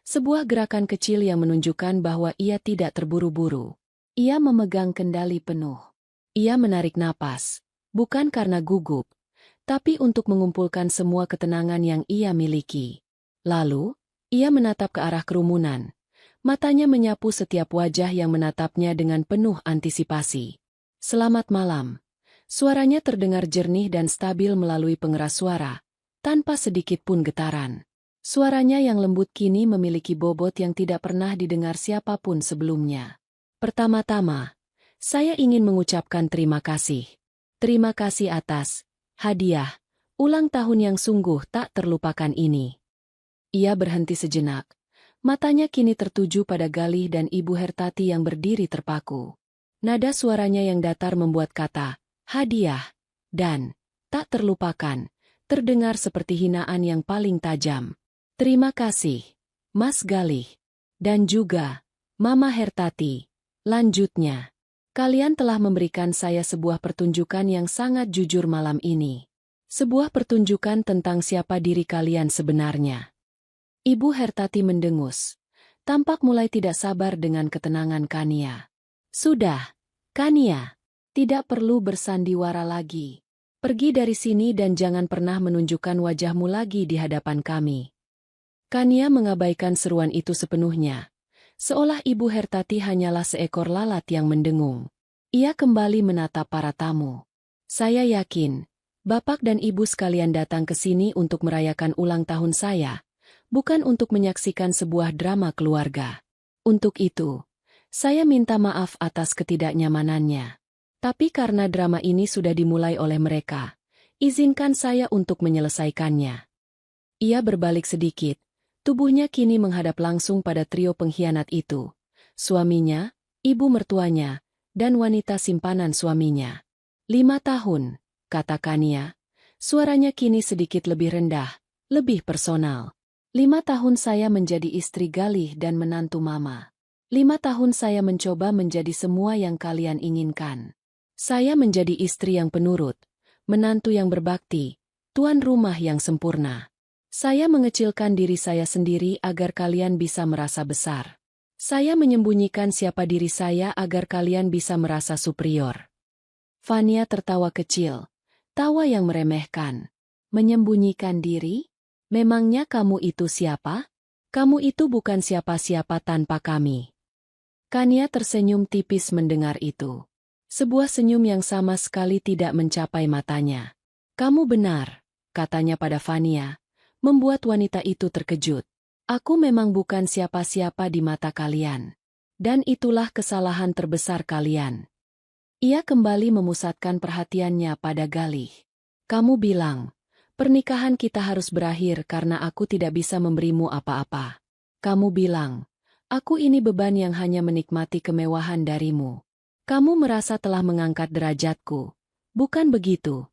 Sebuah gerakan kecil yang menunjukkan bahwa ia tidak terburu-buru. Ia memegang kendali penuh. Ia menarik napas, bukan karena gugup, tapi untuk mengumpulkan semua ketenangan yang ia miliki. Lalu, ia menatap ke arah kerumunan. Matanya menyapu setiap wajah yang menatapnya dengan penuh antisipasi. "Selamat malam." Suaranya terdengar jernih dan stabil melalui pengeras suara, tanpa sedikit pun getaran. Suaranya yang lembut kini memiliki bobot yang tidak pernah didengar siapapun sebelumnya. "Pertama-tama, saya ingin mengucapkan terima kasih. Terima kasih atas hadiah ulang tahun yang sungguh tak terlupakan ini." Ia berhenti sejenak. Matanya kini tertuju pada Galih dan Ibu Hertati yang berdiri terpaku. Nada suaranya yang datar membuat kata hadiah dan tak terlupakan terdengar seperti hinaan yang paling tajam. "Terima kasih, Mas Galih. Dan juga, Mama Hertati." Lanjutnya, "Kalian telah memberikan saya sebuah pertunjukan yang sangat jujur malam ini. Sebuah pertunjukan tentang siapa diri kalian sebenarnya." Ibu Hertati mendengus. Tampak mulai tidak sabar dengan ketenangan Kania. "Sudah, Kania. Tidak perlu bersandiwara lagi. Pergi dari sini dan jangan pernah menunjukkan wajahmu lagi di hadapan kami." Kania mengabaikan seruan itu sepenuhnya. Seolah Ibu Hertati hanyalah seekor lalat yang mendengung. Ia kembali menatap para tamu. "Saya yakin, Bapak dan Ibu sekalian datang ke sini untuk merayakan ulang tahun saya, bukan untuk menyaksikan sebuah drama keluarga. Untuk itu, saya minta maaf atas ketidaknyamanannya. Tapi karena drama ini sudah dimulai oleh mereka, izinkan saya untuk menyelesaikannya." Ia berbalik sedikit. Tubuhnya kini menghadap langsung pada trio pengkhianat itu. Suaminya, ibu mertuanya, dan wanita simpanan suaminya. 5 tahun, kata Kania. Suaranya kini sedikit lebih rendah, lebih personal. 5 tahun saya menjadi istri Galih dan menantu Mama. 5 tahun saya mencoba menjadi semua yang kalian inginkan. Saya menjadi istri yang penurut, menantu yang berbakti, tuan rumah yang sempurna. Saya mengecilkan diri saya sendiri agar kalian bisa merasa besar. Saya menyembunyikan siapa diri saya agar kalian bisa merasa superior. Fania tertawa kecil, tawa yang meremehkan. "Menyembunyikan diri? Memangnya kamu itu siapa? Kamu itu bukan siapa-siapa tanpa kami." Kania tersenyum tipis mendengar itu. Sebuah senyum yang sama sekali tidak mencapai matanya. "Kamu benar," katanya pada Fania. Membuat wanita itu terkejut. "Aku memang bukan siapa-siapa di mata kalian. Dan itulah kesalahan terbesar kalian." Ia kembali memusatkan perhatiannya pada Galih. "Kamu bilang, pernikahan kita harus berakhir karena aku tidak bisa memberimu apa-apa. Kamu bilang, aku ini beban yang hanya menikmati kemewahan darimu. Kamu merasa telah mengangkat derajatku. Bukan begitu?"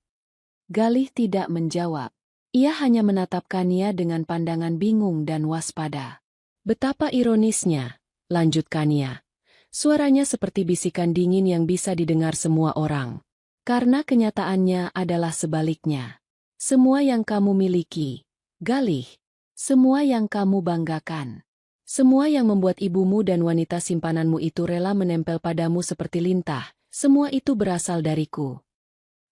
Galih tidak menjawab. Ia hanya menatap Kania dengan pandangan bingung dan waspada. "Betapa ironisnya," lanjut Kania. Suaranya seperti bisikan dingin yang bisa didengar semua orang. "Karena kenyataannya adalah sebaliknya. Semua yang kamu miliki, Galih, semua yang kamu banggakan, semua yang membuat ibumu dan wanita simpananmu itu rela menempel padamu seperti lintah, semua itu berasal dariku."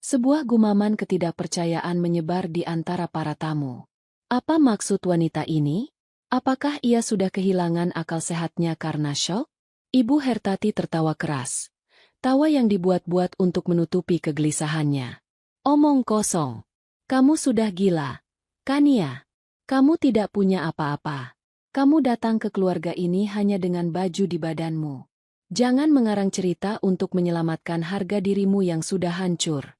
Sebuah gumaman ketidakpercayaan menyebar di antara para tamu. Apa maksud wanita ini? Apakah ia sudah kehilangan akal sehatnya karena syok? Ibu Hertati tertawa keras. Tawa yang dibuat-buat untuk menutupi kegelisahannya. "Omong kosong. Kamu sudah gila. Kania, kamu tidak punya apa-apa. Kamu datang ke keluarga ini hanya dengan baju di badanmu. Jangan mengarang cerita untuk menyelamatkan harga dirimu yang sudah hancur."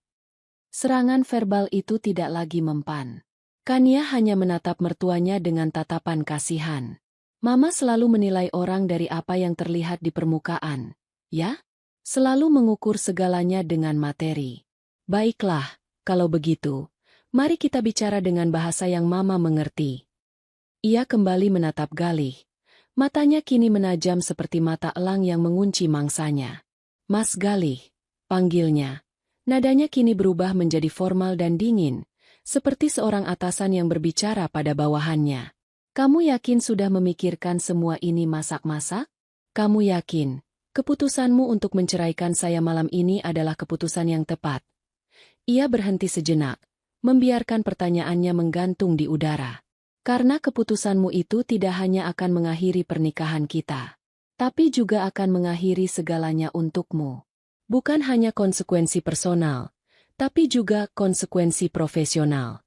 Serangan verbal itu tidak lagi mempan. Kania hanya menatap mertuanya dengan tatapan kasihan. "Mama selalu menilai orang dari apa yang terlihat di permukaan, ya? Selalu mengukur segalanya dengan materi. Baiklah, kalau begitu, mari kita bicara dengan bahasa yang Mama mengerti." Ia kembali menatap Galih. Matanya kini menajam seperti mata elang yang mengunci mangsanya. "Mas Galih," panggilnya. Nadanya kini berubah menjadi formal dan dingin, seperti seorang atasan yang berbicara pada bawahannya. Kamu yakin sudah memikirkan semua ini masak-masak? Kamu yakin keputusanmu untuk menceraikan saya malam ini adalah keputusan yang tepat? Ia berhenti sejenak, membiarkan pertanyaannya menggantung di udara. Karena keputusanmu itu tidak hanya akan mengakhiri pernikahan kita, tapi juga akan mengakhiri segalanya untukmu. Bukan hanya konsekuensi personal, tapi juga konsekuensi profesional.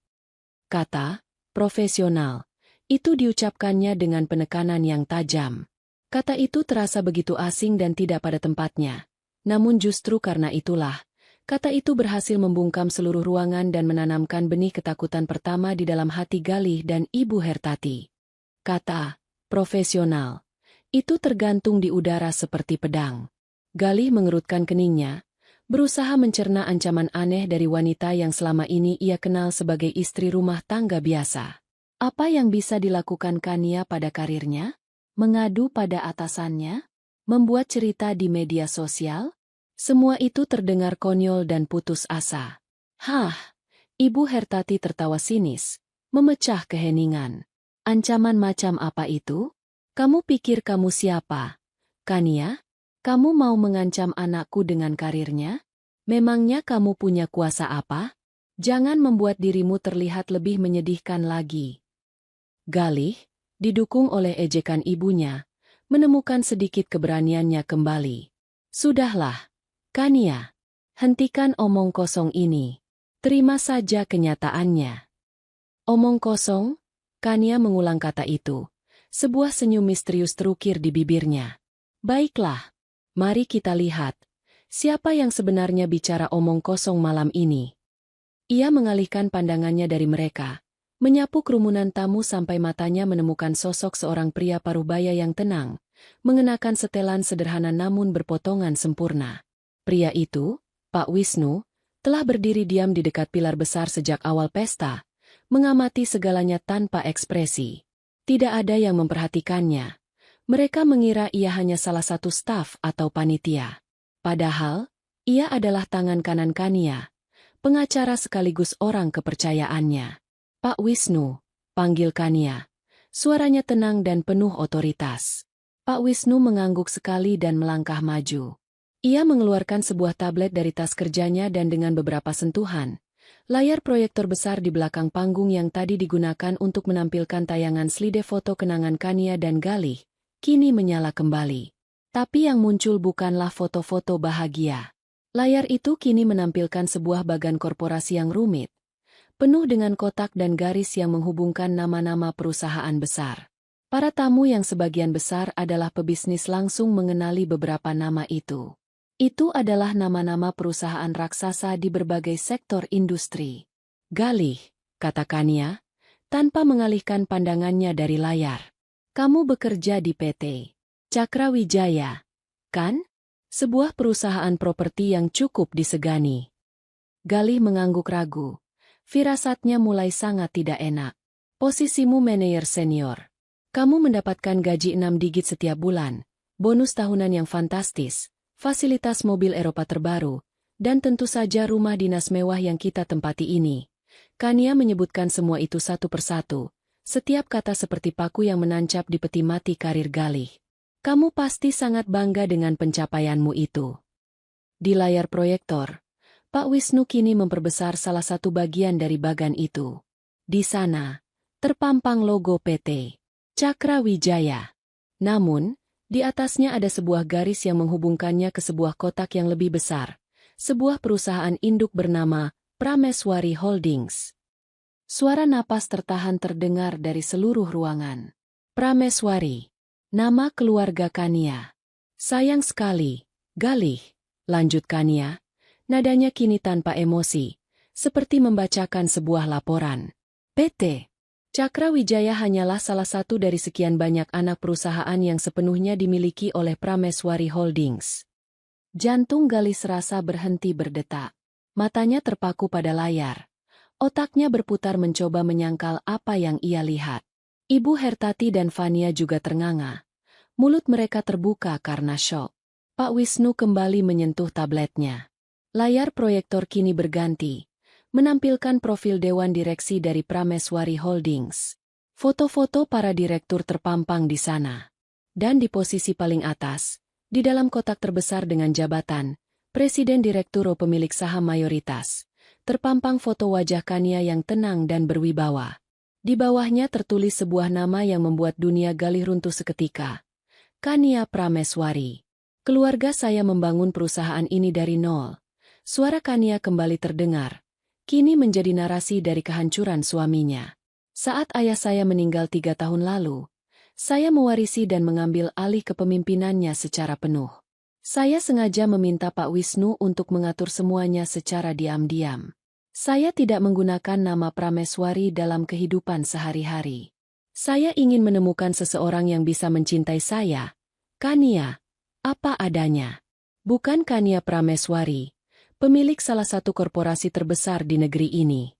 Kata profesional itu diucapkannya dengan penekanan yang tajam. Kata itu terasa begitu asing dan tidak pada tempatnya. Namun justru karena itulah, kata itu berhasil membungkam seluruh ruangan dan menanamkan benih ketakutan pertama di dalam hati Galih dan Ibu Hertati. Kata profesional itu tergantung di udara seperti pedang. Galih mengerutkan keningnya, berusaha mencerna ancaman aneh dari wanita yang selama ini ia kenal sebagai istri rumah tangga biasa. Apa yang bisa dilakukan Kania pada karirnya? Mengadu pada atasannya? Membuat cerita di media sosial? Semua itu terdengar konyol dan putus asa. Hah, Ibu Hertati tertawa sinis, memecah keheningan. Ancaman macam apa itu? Kamu pikir kamu siapa? Kania, kamu mau mengancam anakku dengan karirnya? Memangnya kamu punya kuasa apa? Jangan membuat dirimu terlihat lebih menyedihkan lagi. Galih, didukung oleh ejekan ibunya, menemukan sedikit keberaniannya kembali. Sudahlah, Kania, hentikan omong kosong ini. Terima saja kenyataannya. Omong kosong? Kania mengulang kata itu. Sebuah senyum misterius terukir di bibirnya. Baiklah, mari kita lihat. Siapa yang sebenarnya bicara omong kosong malam ini? Ia mengalihkan pandangannya dari mereka, menyapu kerumunan tamu sampai matanya menemukan sosok seorang pria parubaya yang tenang, mengenakan setelan sederhana namun berpotongan sempurna. Pria itu, Pak Wisnu, telah berdiri diam di dekat pilar besar sejak awal pesta, mengamati segalanya tanpa ekspresi. Tidak ada yang memperhatikannya. Mereka mengira ia hanya salah satu staf atau panitia. Padahal, ia adalah tangan kanan Kania, pengacara sekaligus orang kepercayaannya. Pak Wisnu, panggil Kania. Suaranya tenang dan penuh otoritas. Pak Wisnu mengangguk sekali dan melangkah maju. Ia mengeluarkan sebuah tablet dari tas kerjanya dan dengan beberapa sentuhan, layar proyektor besar di belakang panggung yang tadi digunakan untuk menampilkan tayangan slide foto kenangan Kania dan Galih, kini menyala kembali. Tapi yang muncul bukanlah foto-foto bahagia. Layar itu kini menampilkan sebuah bagan korporasi yang rumit, penuh dengan kotak dan garis yang menghubungkan nama-nama perusahaan besar. Para tamu yang sebagian besar adalah pebisnis langsung mengenali beberapa nama itu. Itu adalah nama-nama perusahaan raksasa di berbagai sektor industri. Galih, kata Kania, tanpa mengalihkan pandangannya dari layar. Kamu bekerja di PT Cakrawijaya, kan? Sebuah perusahaan properti yang cukup disegani. Galih mengangguk ragu. Firasatnya mulai sangat tidak enak. Posisimu manajer senior. Kamu mendapatkan gaji 6 digit setiap bulan, bonus tahunan yang fantastis, fasilitas mobil Eropa terbaru, dan tentu saja rumah dinas mewah yang kita tempati ini. Kania menyebutkan semua itu satu persatu, setiap kata seperti paku yang menancap di peti mati karir Galih. Kamu pasti sangat bangga dengan pencapaianmu itu. Di layar proyektor, Pak Wisnu kini memperbesar salah satu bagian dari bagan itu. Di sana, terpampang logo PT Cakrawijaya. Namun, di atasnya ada sebuah garis yang menghubungkannya ke sebuah kotak yang lebih besar, sebuah perusahaan induk bernama Prameswari Holdings. Suara napas tertahan terdengar dari seluruh ruangan. Prameswari, nama keluarga Kania. Sayang sekali, Galih, lanjut Kania, nadanya kini tanpa emosi, seperti membacakan sebuah laporan. PT Cakrawijaya hanyalah salah satu dari sekian banyak anak perusahaan yang sepenuhnya dimiliki oleh Prameswari Holdings. Jantung Galih serasa berhenti berdetak. Matanya terpaku pada layar. Otaknya berputar mencoba menyangkal apa yang ia lihat. Ibu Hertati dan Fania juga ternganga. Mulut mereka terbuka karena syok. Pak Wisnu kembali menyentuh tabletnya. Layar proyektor kini berganti, menampilkan profil Dewan Direksi dari Prameswari Holdings. Foto-foto para direktur terpampang di sana. Dan di posisi paling atas, di dalam kotak terbesar dengan jabatan, Presiden Direktur pemilik saham mayoritas, terpampang foto wajah Kania yang tenang dan berwibawa. Di bawahnya tertulis sebuah nama yang membuat dunia Galih runtuh seketika. Kania Prameswari. Keluarga saya membangun perusahaan ini dari nol. Suara Kania kembali terdengar. Kini menjadi narasi dari kehancuran suaminya. Saat ayah saya meninggal 3 tahun lalu, saya mewarisi dan mengambil alih kepemimpinannya secara penuh. Saya sengaja meminta Pak Wisnu untuk mengatur semuanya secara diam-diam. Saya tidak menggunakan nama Prameswari dalam kehidupan sehari-hari. Saya ingin menemukan seseorang yang bisa mencintai saya, Kania, apa adanya. Bukan Kania Prameswari, pemilik salah satu korporasi terbesar di negeri ini.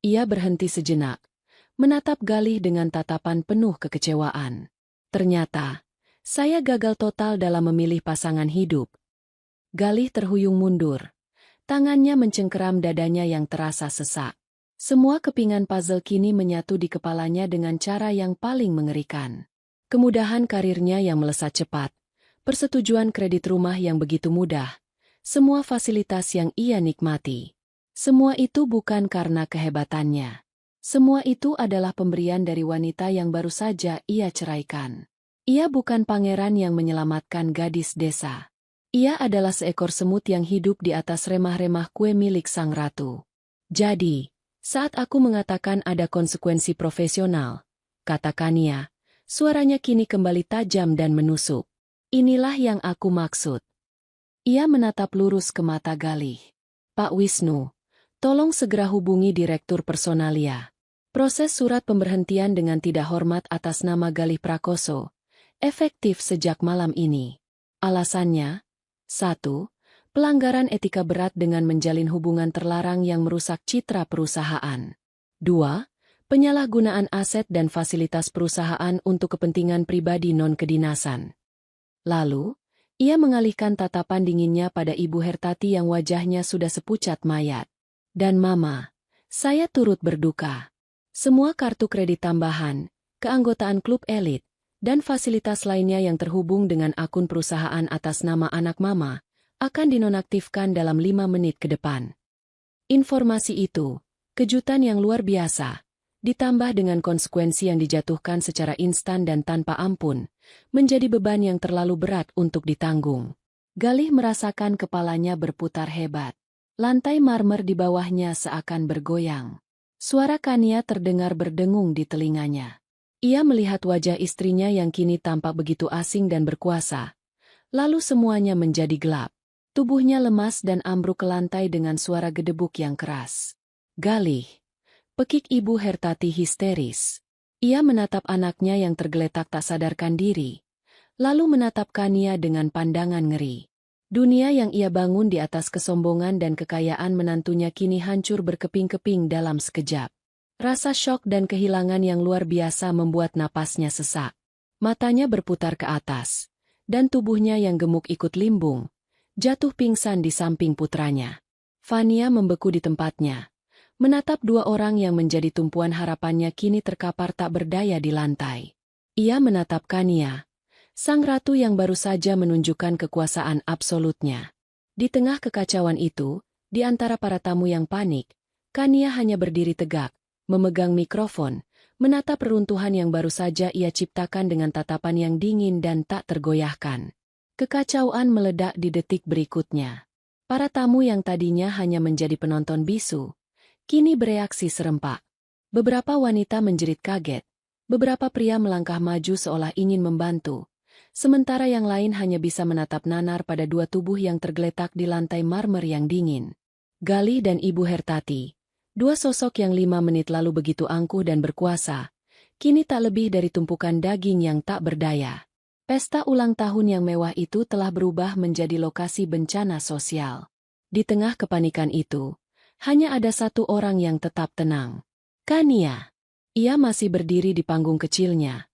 Ia berhenti sejenak, menatap Galih dengan tatapan penuh kekecewaan. Ternyata, saya gagal total dalam memilih pasangan hidup. Galih terhuyung mundur. Tangannya mencengkeram dadanya yang terasa sesak. Semua kepingan puzzle kini menyatu di kepalanya dengan cara yang paling mengerikan. Kemudahan karirnya yang melesat cepat, persetujuan kredit rumah yang begitu mudah, semua fasilitas yang ia nikmati. Semua itu bukan karena kehebatannya. Semua itu adalah pemberian dari wanita yang baru saja ia ceraikan. Ia bukan pangeran yang menyelamatkan gadis desa. Ia adalah seekor semut yang hidup di atas remah-remah kue milik sang ratu. Jadi, saat aku mengatakan ada konsekuensi profesional, kata Kania, suaranya kini kembali tajam dan menusuk. Inilah yang aku maksud. Ia menatap lurus ke mata Galih. Pak Wisnu, tolong segera hubungi Direktur Personalia. Proses surat pemberhentian dengan tidak hormat atas nama Galih Prakoso, efektif sejak malam ini. Alasannya, 1. Pelanggaran etika berat dengan menjalin hubungan terlarang yang merusak citra perusahaan. 2. Penyalahgunaan aset dan fasilitas perusahaan untuk kepentingan pribadi non-kedinasan. Lalu, ia mengalihkan tatapan dinginnya pada Ibu Hertati yang wajahnya sudah sepucat mayat. Dan Mama, saya turut berduka. Semua kartu kredit tambahan, keanggotaan klub elit, dan fasilitas lainnya yang terhubung dengan akun perusahaan atas nama anak Mama, akan dinonaktifkan dalam 5 menit ke depan. Informasi itu, kejutan yang luar biasa, ditambah dengan konsekuensi yang dijatuhkan secara instan dan tanpa ampun, menjadi beban yang terlalu berat untuk ditanggung. Galih merasakan kepalanya berputar hebat. Lantai marmer di bawahnya seakan bergoyang. Suara Kania terdengar berdengung di telinganya. Ia melihat wajah istrinya yang kini tampak begitu asing dan berkuasa. Lalu semuanya menjadi gelap. Tubuhnya lemas dan ambruk ke lantai dengan suara gedebuk yang keras. Galih. Pekik Ibu Hertati histeris. Ia menatap anaknya yang tergeletak tak sadarkan diri. Lalu menatap Kania dengan pandangan ngeri. Dunia yang ia bangun di atas kesombongan dan kekayaan menantunya kini hancur berkeping-keping dalam sekejap. Rasa syok dan kehilangan yang luar biasa membuat napasnya sesak. Matanya berputar ke atas, dan tubuhnya yang gemuk ikut limbung, jatuh pingsan di samping putranya. Fania membeku di tempatnya, menatap dua orang yang menjadi tumpuan harapannya kini terkapar tak berdaya di lantai. Ia menatap Kania, sang ratu yang baru saja menunjukkan kekuasaan absolutnya. Di tengah kekacauan itu, di antara para tamu yang panik, Kania hanya berdiri tegak, memegang mikrofon, menatap reruntuhan yang baru saja ia ciptakan dengan tatapan yang dingin dan tak tergoyahkan. Kekacauan meledak di detik berikutnya. Para tamu yang tadinya hanya menjadi penonton bisu, kini bereaksi serempak. Beberapa wanita menjerit kaget, beberapa pria melangkah maju seolah ingin membantu. Sementara yang lain hanya bisa menatap nanar pada dua tubuh yang tergeletak di lantai marmer yang dingin. Galih dan Ibu Hertati, dua sosok yang 5 menit lalu begitu angkuh dan berkuasa, kini tak lebih dari tumpukan daging yang tak berdaya. Pesta ulang tahun yang mewah itu telah berubah menjadi lokasi bencana sosial. Di tengah kepanikan itu, hanya ada satu orang yang tetap tenang. Kania. Ia masih berdiri di panggung kecilnya.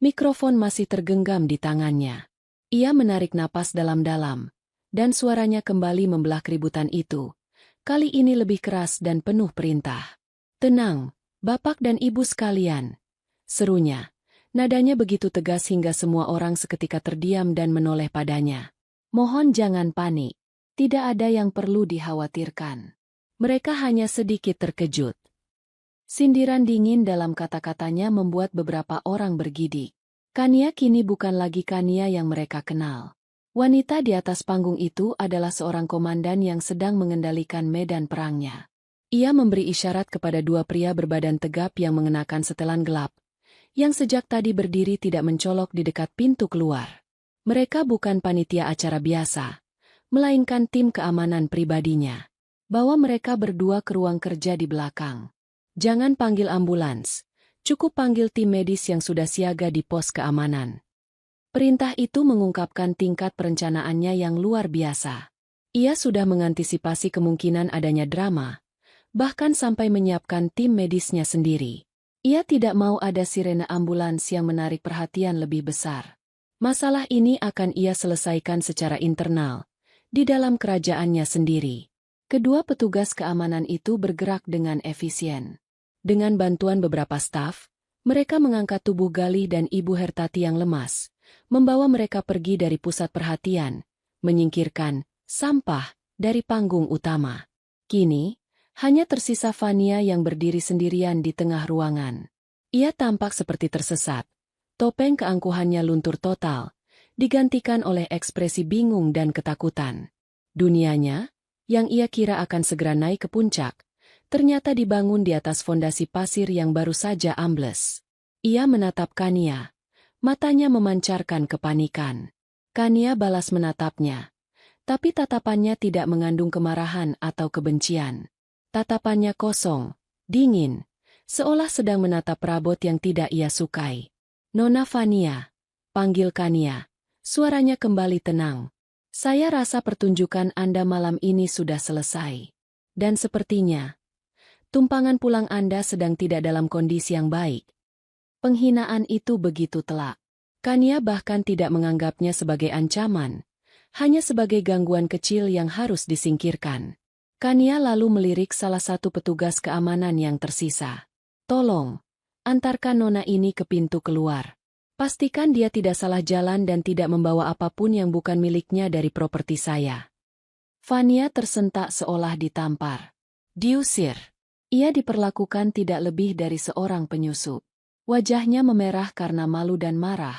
Mikrofon masih tergenggam di tangannya. Ia menarik napas dalam-dalam, dan suaranya kembali membelah keributan itu. Kali ini lebih keras dan penuh perintah. Tenang, Bapak dan Ibu sekalian. serunya. Nadanya begitu tegas hingga semua orang seketika terdiam dan menoleh padanya. Mohon jangan panik. Tidak ada yang perlu dikhawatirkan. Mereka hanya sedikit terkejut. Sindiran dingin dalam kata-katanya membuat beberapa orang bergidik. Kania kini bukan lagi Kania yang mereka kenal. Wanita di atas panggung itu adalah seorang komandan yang sedang mengendalikan medan perangnya. Ia memberi isyarat kepada dua pria berbadan tegap yang mengenakan setelan gelap, yang sejak tadi berdiri tidak mencolok di dekat pintu keluar. Mereka bukan panitia acara biasa, melainkan tim keamanan pribadinya. Bawa mereka berdua ke ruang kerja di belakang. Jangan panggil ambulans, cukup panggil tim medis yang sudah siaga di pos keamanan. Perintah itu mengungkapkan tingkat perencanaannya yang luar biasa. Ia sudah mengantisipasi kemungkinan adanya drama, bahkan sampai menyiapkan tim medisnya sendiri. Ia tidak mau ada sirene ambulans yang menarik perhatian lebih besar. Masalah ini akan ia selesaikan secara internal, di dalam kerajaannya sendiri. Kedua petugas keamanan itu bergerak dengan efisien. Dengan bantuan beberapa staf, mereka mengangkat tubuh Galih dan Ibu Hertati yang lemas, membawa mereka pergi dari pusat perhatian, menyingkirkan sampah dari panggung utama. Kini, hanya tersisa Fania yang berdiri sendirian di tengah ruangan. Ia tampak seperti tersesat. Topeng keangkuhannya luntur total, digantikan oleh ekspresi bingung dan ketakutan. Dunianya, yang ia kira akan segera naik ke puncak, ternyata dibangun di atas fondasi pasir yang baru saja ambles. Ia menatap Kania. Matanya memancarkan kepanikan. Kania balas menatapnya. Tapi tatapannya tidak mengandung kemarahan atau kebencian. Tatapannya kosong, dingin, seolah sedang menatap perabot yang tidak ia sukai. Nona Fania, panggil Kania. Suaranya kembali tenang. Saya rasa pertunjukan Anda malam ini sudah selesai. Dan sepertinya, tumpangan pulang Anda sedang tidak dalam kondisi yang baik. Penghinaan itu begitu telak. Kania bahkan tidak menganggapnya sebagai ancaman, hanya sebagai gangguan kecil yang harus disingkirkan. Kania lalu melirik salah satu petugas keamanan yang tersisa. Tolong, antarkan nona ini ke pintu keluar. Pastikan dia tidak salah jalan dan tidak membawa apapun yang bukan miliknya dari properti saya. Fania tersentak seolah ditampar. Diusir. Ia diperlakukan tidak lebih dari seorang penyusup. Wajahnya memerah karena malu dan marah,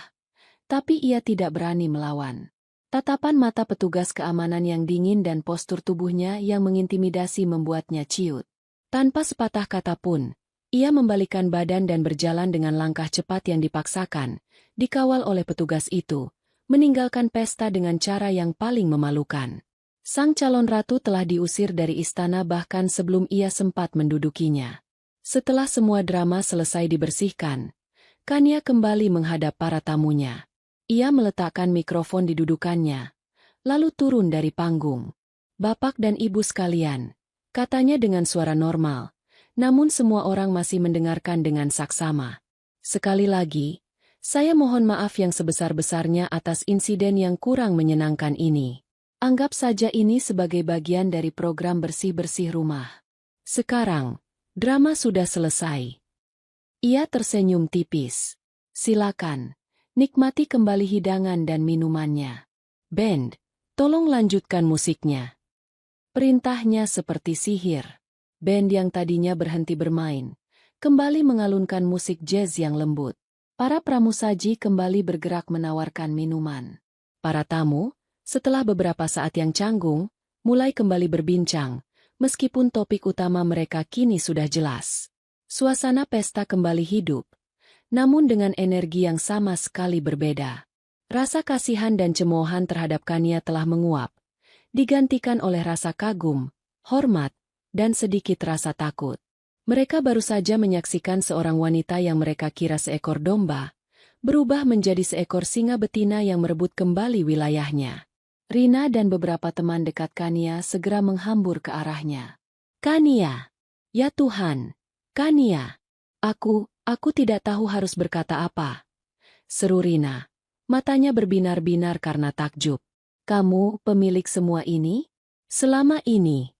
tapi ia tidak berani melawan. Tatapan mata petugas keamanan yang dingin dan postur tubuhnya yang mengintimidasi membuatnya ciut. Tanpa sepatah kata pun, ia membalikkan badan dan berjalan dengan langkah cepat yang dipaksakan, dikawal oleh petugas itu, meninggalkan pesta dengan cara yang paling memalukan. Sang calon ratu telah diusir dari istana bahkan sebelum ia sempat mendudukinya. Setelah semua drama selesai dibersihkan, Kania kembali menghadap para tamunya. Ia meletakkan mikrofon di dudukannya, lalu turun dari panggung. Bapak dan ibu sekalian, katanya dengan suara normal, namun semua orang masih mendengarkan dengan saksama. Sekali lagi, saya mohon maaf yang sebesar-besarnya atas insiden yang kurang menyenangkan ini. Anggap saja ini sebagai bagian dari program bersih-bersih rumah. Sekarang, drama sudah selesai. Ia tersenyum tipis. Silakan. Nikmati kembali hidangan dan minumannya. Band, tolong lanjutkan musiknya. Perintahnya seperti sihir. Band yang tadinya berhenti bermain, kembali mengalunkan musik jazz yang lembut. Para pramusaji kembali bergerak menawarkan minuman. Para tamu, setelah beberapa saat yang canggung, mulai kembali berbincang, meskipun topik utama mereka kini sudah jelas. Suasana pesta kembali hidup, namun dengan energi yang sama sekali berbeda. Rasa kasihan dan cemoohan terhadap Kania telah menguap, digantikan oleh rasa kagum, hormat, dan sedikit rasa takut. Mereka baru saja menyaksikan seorang wanita yang mereka kira seekor domba, berubah menjadi seekor singa betina yang merebut kembali wilayahnya. Rina dan beberapa teman dekat Kania segera menghambur ke arahnya. Kania! Ya Tuhan! Kania! Aku tidak tahu harus berkata apa. Seru Rina. Matanya berbinar-binar karena takjub. Kamu pemilik semua ini? Selama ini.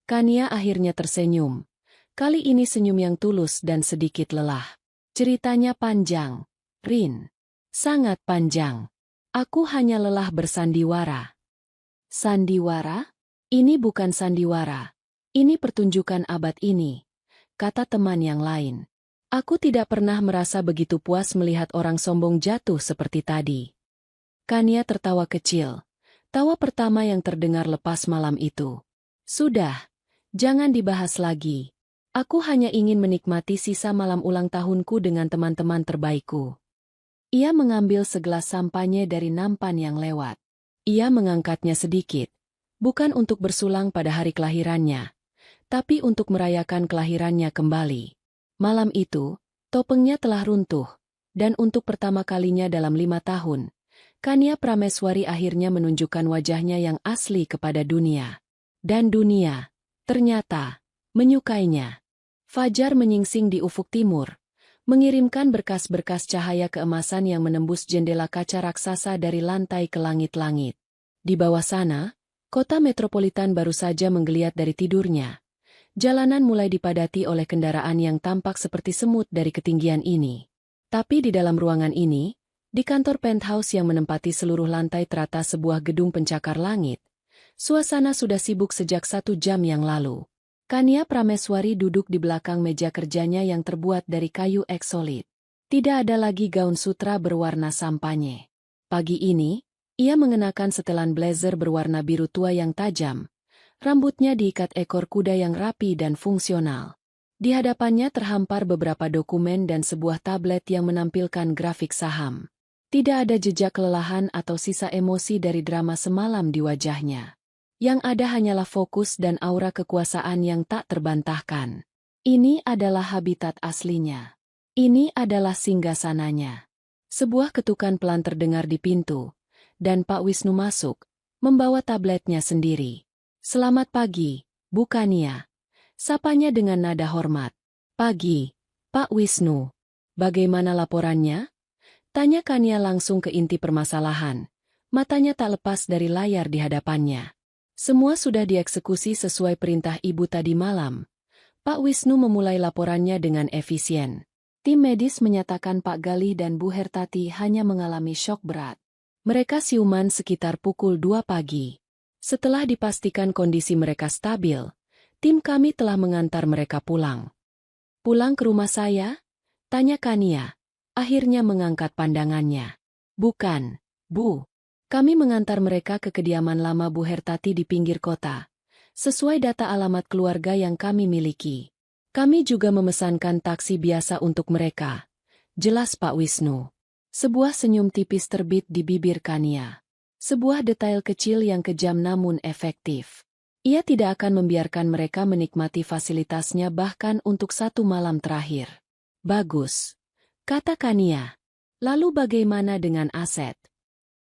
Kania akhirnya tersenyum. Kali ini senyum yang tulus dan sedikit lelah. Ceritanya panjang, Rin. Sangat panjang. Aku hanya lelah bersandiwara. Sandiwara? Ini bukan sandiwara. Ini pertunjukan abad ini, kata teman yang lain. Aku tidak pernah merasa begitu puas melihat orang sombong jatuh seperti tadi. Kania tertawa kecil. Tawa pertama yang terdengar lepas malam itu. Sudah, jangan dibahas lagi. Aku hanya ingin menikmati sisa malam ulang tahunku dengan teman-teman terbaikku. Ia mengambil segelas sampanye dari nampan yang lewat. Ia mengangkatnya sedikit, bukan untuk bersulang pada hari kelahirannya, tapi untuk merayakan kelahirannya kembali. Malam itu, topengnya telah runtuh, dan untuk pertama kalinya dalam 5 tahun, Kania Prameswari akhirnya menunjukkan wajahnya yang asli kepada dunia. Dan dunia, ternyata, menyukainya. Fajar menyingsing di ufuk timur, mengirimkan berkas-berkas cahaya keemasan yang menembus jendela kaca raksasa dari lantai ke langit-langit. Di bawah sana, kota metropolitan baru saja menggeliat dari tidurnya. Jalanan mulai dipadati oleh kendaraan yang tampak seperti semut dari ketinggian ini. Tapi di dalam ruangan ini, di kantor penthouse yang menempati seluruh lantai teratas sebuah gedung pencakar langit, suasana sudah sibuk sejak 1 jam yang lalu. Kania Prameswari duduk di belakang meja kerjanya yang terbuat dari kayu eksolit. Tidak ada lagi gaun sutra berwarna sampanye. Pagi ini, ia mengenakan setelan blazer berwarna biru tua yang tajam. Rambutnya diikat ekor kuda yang rapi dan fungsional. Di hadapannya terhampar beberapa dokumen dan sebuah tablet yang menampilkan grafik saham. Tidak ada jejak kelelahan atau sisa emosi dari drama semalam di wajahnya. Yang ada hanyalah fokus dan aura kekuasaan yang tak terbantahkan. Ini adalah habitat aslinya. Ini adalah singgasananya. Sebuah ketukan pelan terdengar di pintu, dan Pak Wisnu masuk, membawa tabletnya sendiri. Selamat pagi, Bu Kania. Sapanya dengan nada hormat. Pagi, Pak Wisnu. Bagaimana laporannya? Tanya Kania langsung ke inti permasalahan. Matanya tak lepas dari layar di hadapannya. Semua sudah dieksekusi sesuai perintah Ibu tadi malam. Pak Wisnu memulai laporannya dengan efisien. Tim medis menyatakan Pak Galih dan Bu Hertati hanya mengalami syok berat. Mereka siuman sekitar pukul 2 pagi. Setelah dipastikan kondisi mereka stabil, tim kami telah mengantar mereka pulang. Pulang ke rumah saya? Tanya Kania. Akhirnya mengangkat pandangannya. Bukan, Bu. Kami mengantar mereka ke kediaman lama Bu Hertati di pinggir kota, sesuai data alamat keluarga yang kami miliki. Kami juga memesankan taksi biasa untuk mereka. Jelas Pak Wisnu. Sebuah senyum tipis terbit di bibir Kania. Sebuah detail kecil yang kejam namun efektif. Ia tidak akan membiarkan mereka menikmati fasilitasnya bahkan untuk 1 malam terakhir. Bagus, kata Kania. Lalu bagaimana dengan aset?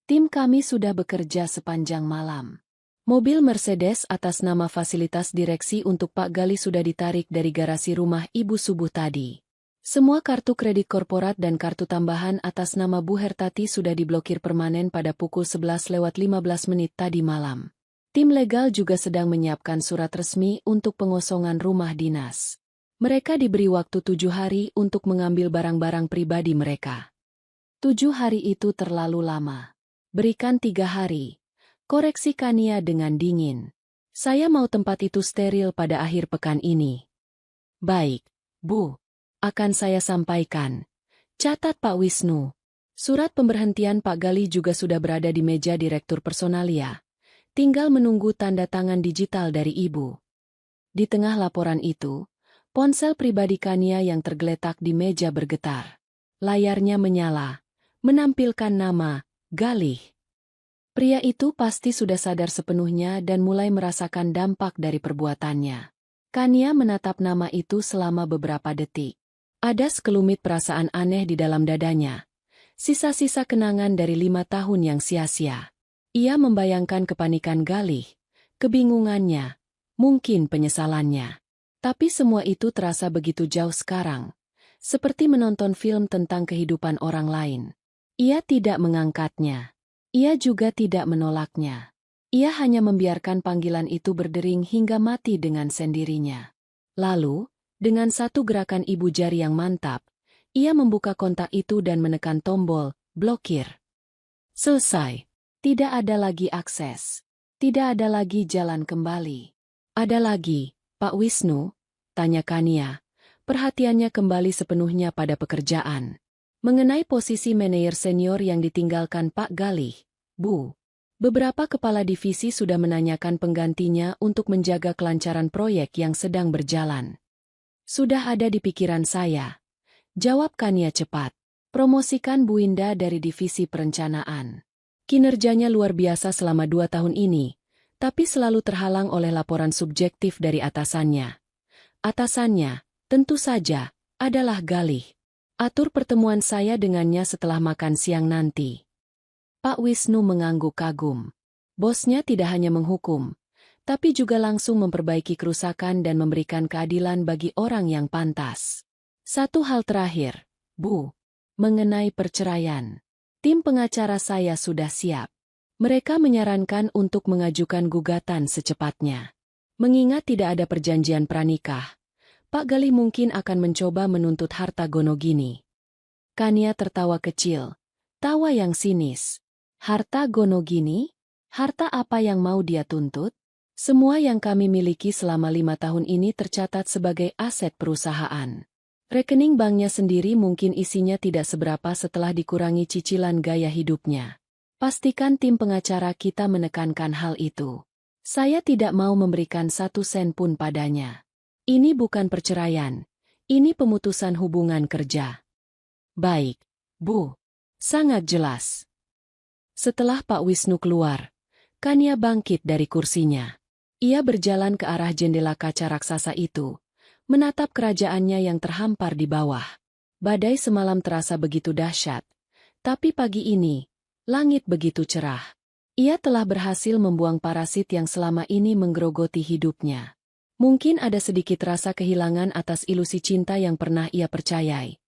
Tim kami sudah bekerja sepanjang malam. Mobil Mercedes atas nama fasilitas direksi untuk Pak Gali sudah ditarik dari garasi rumah Ibu subuh tadi. Semua kartu kredit korporat dan kartu tambahan atas nama Bu Hertati sudah diblokir permanen pada pukul 11:15 tadi malam. Tim legal juga sedang menyiapkan surat resmi untuk pengosongan rumah dinas. Mereka diberi waktu 7 hari untuk mengambil barang-barang pribadi mereka. 7 hari itu terlalu lama. Berikan 3 hari. Koreksi Kania dengan dingin. Saya mau tempat itu steril pada akhir pekan ini. Baik, Bu. Akan saya sampaikan. Catat Pak Wisnu. Surat pemberhentian Pak Gali juga sudah berada di meja Direktur Personalia. Tinggal menunggu tanda tangan digital dari Ibu. Di tengah laporan itu, ponsel pribadi Kania yang tergeletak di meja bergetar. Layarnya menyala, menampilkan nama Galih. Pria itu pasti sudah sadar sepenuhnya dan mulai merasakan dampak dari perbuatannya. Kania menatap nama itu selama beberapa detik. Ada sekelumit perasaan aneh di dalam dadanya. Sisa-sisa kenangan dari 5 tahun yang sia-sia. Ia membayangkan kepanikan Galih, kebingungannya, mungkin penyesalannya. Tapi semua itu terasa begitu jauh sekarang. Seperti menonton film tentang kehidupan orang lain. Ia tidak mengangkatnya. Ia juga tidak menolaknya. Ia hanya membiarkan panggilan itu berdering hingga mati dengan sendirinya. Lalu, dengan satu gerakan ibu jari yang mantap, Ia membuka kontak itu dan menekan tombol blokir. Selesai. Tidak ada lagi akses. Tidak ada lagi jalan kembali. Ada lagi, Pak Wisnu? Tanya Kania. Perhatiannya kembali sepenuhnya pada pekerjaan. Mengenai posisi manajer senior yang ditinggalkan Pak Galih, Bu. Beberapa kepala divisi sudah menanyakan penggantinya untuk menjaga kelancaran proyek yang sedang berjalan. Sudah ada di pikiran saya. Jawab Kania cepat. Promosikan Bu Indah dari divisi perencanaan. Kinerjanya luar biasa selama 2 tahun ini, tapi selalu terhalang oleh laporan subjektif dari atasannya. Atasannya, tentu saja, adalah Galih. Atur pertemuan saya dengannya setelah makan siang nanti. Pak Wisnu mengangguk kagum. Bosnya tidak hanya menghukum, tapi juga langsung memperbaiki kerusakan dan memberikan keadilan bagi orang yang pantas. Satu hal terakhir, Bu. Mengenai perceraian. Tim pengacara saya sudah siap. Mereka menyarankan untuk mengajukan gugatan secepatnya. Mengingat tidak ada perjanjian pranikah, Pak Galih mungkin akan mencoba menuntut harta Gonogini. Kania tertawa kecil. Tawa yang sinis. Harta Gonogini? Harta apa yang mau dia tuntut? Semua yang kami miliki selama 5 tahun ini tercatat sebagai aset perusahaan. Rekening banknya sendiri mungkin isinya tidak seberapa setelah dikurangi cicilan gaya hidupnya. Pastikan tim pengacara kita menekankan hal itu. Saya tidak mau memberikan 1 sen pun padanya. Ini bukan perceraian. Ini pemutusan hubungan kerja. Baik, Bu. Sangat jelas. Setelah Pak Wisnu keluar, Kania bangkit dari kursinya. Ia berjalan ke arah jendela kaca raksasa itu, menatap kerajaannya yang terhampar di bawah. Badai semalam terasa begitu dahsyat, tapi pagi ini, langit begitu cerah. Ia telah berhasil membuang parasit yang selama ini menggerogoti hidupnya. Mungkin ada sedikit rasa kehilangan atas ilusi cinta yang pernah ia percayai.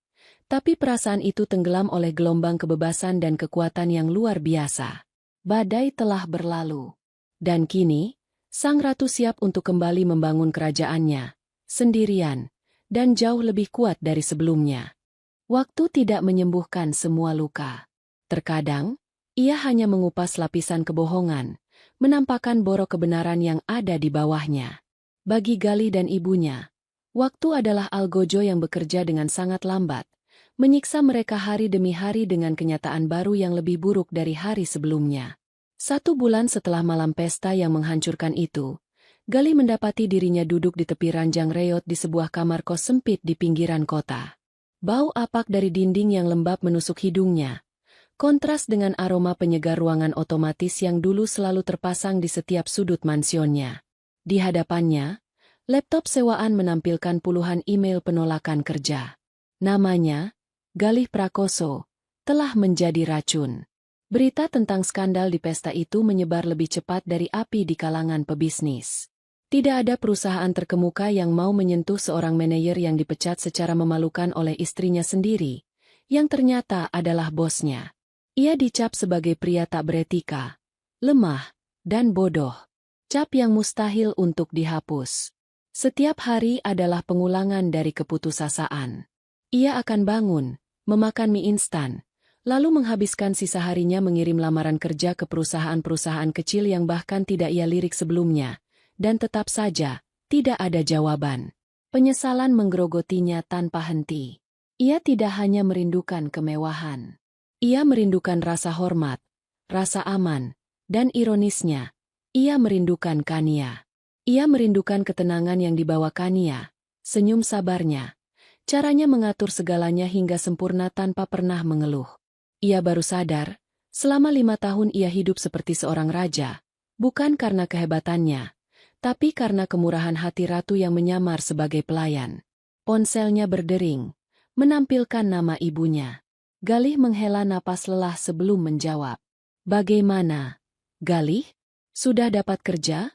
Tapi perasaan itu tenggelam oleh gelombang kebebasan dan kekuatan yang luar biasa. Badai telah berlalu. Dan kini, sang ratu siap untuk kembali membangun kerajaannya, sendirian, dan jauh lebih kuat dari sebelumnya. Waktu tidak menyembuhkan semua luka. Terkadang, ia hanya mengupas lapisan kebohongan, menampakkan borok kebenaran yang ada di bawahnya. Bagi Galih dan ibunya, waktu adalah algojo yang bekerja dengan sangat lambat, menyiksa mereka hari demi hari dengan kenyataan baru yang lebih buruk dari hari sebelumnya. 1 bulan setelah malam pesta yang menghancurkan itu, Galih mendapati dirinya duduk di tepi ranjang reot di sebuah kamar kos sempit di pinggiran kota. Bau apak dari dinding yang lembab menusuk hidungnya, kontras dengan aroma penyegar ruangan otomatis yang dulu selalu terpasang di setiap sudut mansionnya. Di hadapannya, laptop sewaan menampilkan puluhan email penolakan kerja. Namanya, Galih Prakoso, telah menjadi racun. Berita tentang skandal di pesta itu menyebar lebih cepat dari api di kalangan pebisnis. Tidak ada perusahaan terkemuka yang mau menyentuh seorang manajer yang dipecat secara memalukan oleh istrinya sendiri, yang ternyata adalah bosnya. Ia dicap sebagai pria tak beretika, lemah, dan bodoh. Cap yang mustahil untuk dihapus. Setiap hari adalah pengulangan dari keputusasaan. Ia akan bangun, memakan mie instan, lalu menghabiskan sisa harinya mengirim lamaran kerja ke perusahaan-perusahaan kecil yang bahkan tidak ia lirik sebelumnya, dan tetap saja, tidak ada jawaban. Penyesalan menggerogotinya tanpa henti. Ia tidak hanya merindukan kemewahan. Ia merindukan rasa hormat, rasa aman, dan ironisnya, ia merindukan Kania. Ia merindukan ketenangan yang dibawa Kania, senyum sabarnya. Caranya mengatur segalanya hingga sempurna tanpa pernah mengeluh. Ia baru sadar, selama 5 tahun ia hidup seperti seorang raja, bukan karena kehebatannya, tapi karena kemurahan hati ratu yang menyamar sebagai pelayan. Ponselnya berdering, menampilkan nama ibunya. Galih menghela napas lelah sebelum menjawab. Bagaimana, Galih? Sudah dapat kerja?